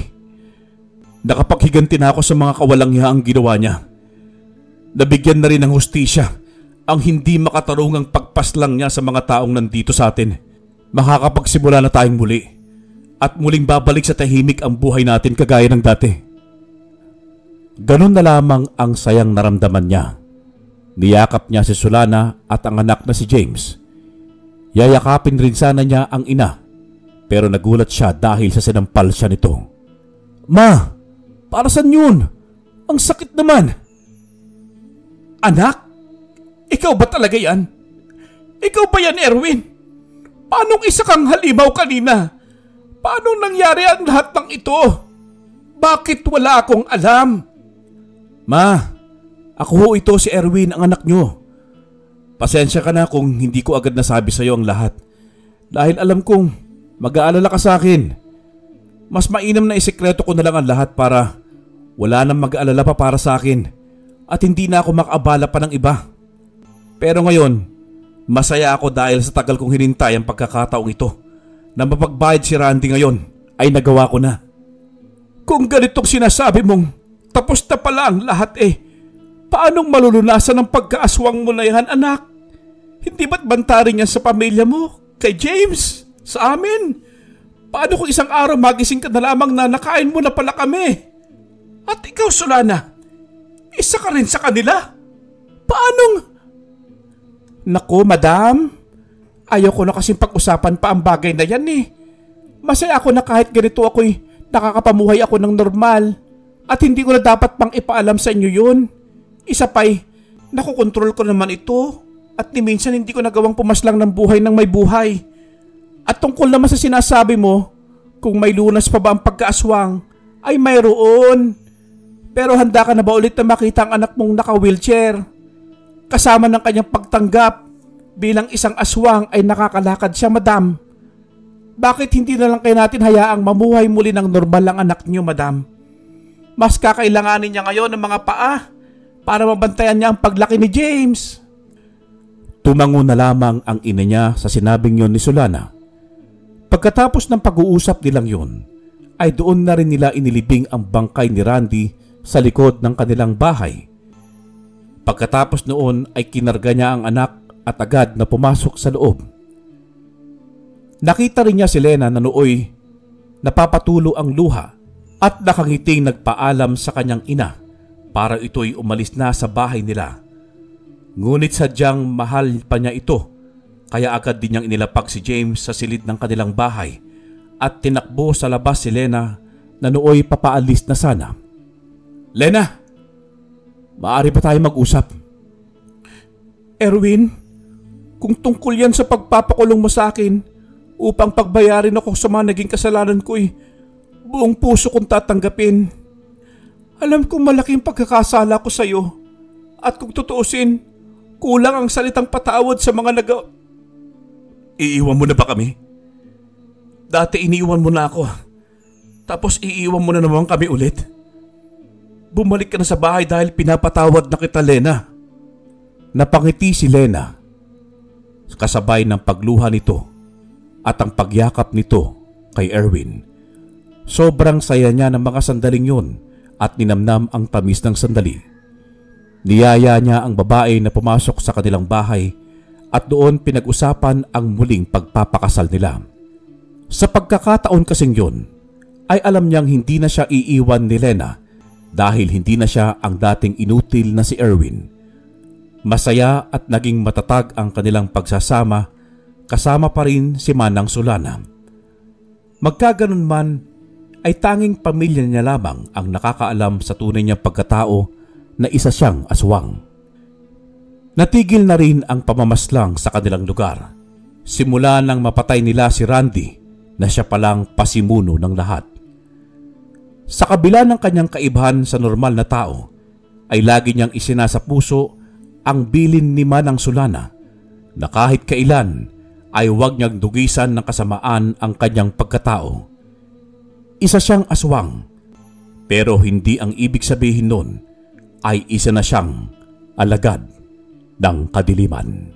Nakapaghiganti na ako sa mga kawalang-hiyaang ginawa niya. Nabigyan na rin ng hustisya ang hindi makatarungang pagpaslang niya sa mga taong nandito sa atin. Makakapagsimula na tayong muli at muling babalik sa tahimik ang buhay natin kagaya ng dati. Ganun na lamang ang sayang naramdaman niya. Niyakap niya si Solana at ang anak na si James. Yayakapin rin sana niya ang ina, pero nagulat siya dahil sa sinampal siya nito. Ma, para saan yun? Ang sakit naman. Anak? Ikaw ba talaga yan? Ikaw ba yan, Erwin? Paanong isa kang halimaw kanina? Paanong nangyari ang lahat ng ito? Bakit wala akong alam? Ma, ako ho ito si Erwin, ang anak nyo. Pasensya ka na kung hindi ko agad nasabi sa iyo ang lahat. Dahil alam kong mag-aalala ka sa akin. Mas mainam na isikreto ko na lang ang lahat para wala nang mag-aalala pa para sa akin at hindi na ako makaabala pa ng iba. Pero ngayon, masaya ako dahil sa tagal kong hinintay ang pagkakataong ito na mapagbayad si Randy ngayon ay nagawa ko na. Kung ganitong sinasabi mong tapos na pala ang lahat paanong malulunasan ang pagkaaswang mo na yan, anak? Hindi ba't bantarin yan sa pamilya mo? Kay James? Sa amin? Paano kung isang araw magising ka na lamang na nakain mo na pala kami? At ikaw, Solana, isa ka rin sa kanila? Paanong? Naku, madam. Ayoko na kasing pag-usapan pa ang bagay na yan Masaya ako na kahit ganito ako'y nakakapamuhay ako ng normal at hindi ko na dapat pang ipaalam sa inyo yun. Isa pa'y, nakokontrol ko naman ito at ni minsan hindi ko nagawang pumaslang ng buhay ng may buhay. At tungkol naman sa sinasabi mo, kung may lunas pa ba ang pagkaaswang, ay mayroon. Pero handa ka na ba ulit na makita ang anak mong naka-wheelchair? Kasama ng kanyang pagtanggap bilang isang aswang ay nakakalakad siya, madam. Bakit hindi na lang kayo natin hayaang mamuhay muli ng normal ang anak niyo, madam? Mas kakailanganin niya ngayon ng mga paa para mabantayan niya ang paglaki ni James. Tumango na lamang ang ina niya sa sinabing yon ni Solana. Pagkatapos ng pag-uusap nilang yon, ay doon na rin nila inilibing ang bangkay ni Randy sa likod ng kanilang bahay. Pagkatapos noon ay kinarga niya ang anak at agad na pumasok sa loob. Nakita rin niya si Lena na nooy napapatulo ang luha at nakangiting nagpaalam sa kanyang ina para ito'y umalis na sa bahay nila. Ngunit sadyang mahal pa niya ito kaya agad din niyang inilapag si James sa silid ng kanilang bahay at tinakbo sa labas si Lena na nooy papaalis na sana. Lena! Maaari ba tayo mag-usap? Erwin, kung tungkol yan sa pagpapakulong mo sa akin upang pagbayarin ako sa mga naging kasalanan ko'y buong puso kong tatanggapin. Alam kong malaking pagkakasala ko sa iyo at kung tutuusin, kulang ang salitang patawad sa mga Iiwan mo na ba kami? Dati iniiwan mo na ako, tapos iiwan mo na naman kami ulit. Bumalik ka na sa bahay dahil pinapatawad na kita, Lena. Napangiti si Lena kasabay ng pagluha nito at ang pagyakap nito kay Erwin. Sobrang saya niya ng mga sandaling yun at ninamnam ang tamis ng sandali. Niyaya niya ang babae na pumasok sa kanilang bahay at doon pinag-usapan ang muling pagpapakasal nila. Sa pagkakataon kasing yun, ay alam niyang hindi na siya iiwan ni Lena dahil hindi na siya ang dating inutil na si Erwin. Masaya at naging matatag ang kanilang pagsasama, kasama pa rin si Manang Solana. Magkaganon man, ay tanging pamilya niya lamang ang nakakaalam sa tunay niyang pagkatao na isa siyang aswang. Natigil na rin ang pamamaslang sa kanilang lugar, simula nang mapatay nila si Randy na siya palang pasimuno ng lahat. Sa kabila ng kanyang kaibahan sa normal na tao, ay lagi niyang isinasa puso ang bilin ni Manang Solana na kahit kailan ay huwag niyang dugisan ng kasamaan ang kanyang pagkatao. Isa siyang aswang, pero hindi ang ibig sabihin nun ay isa na siyang alagad ng kadiliman.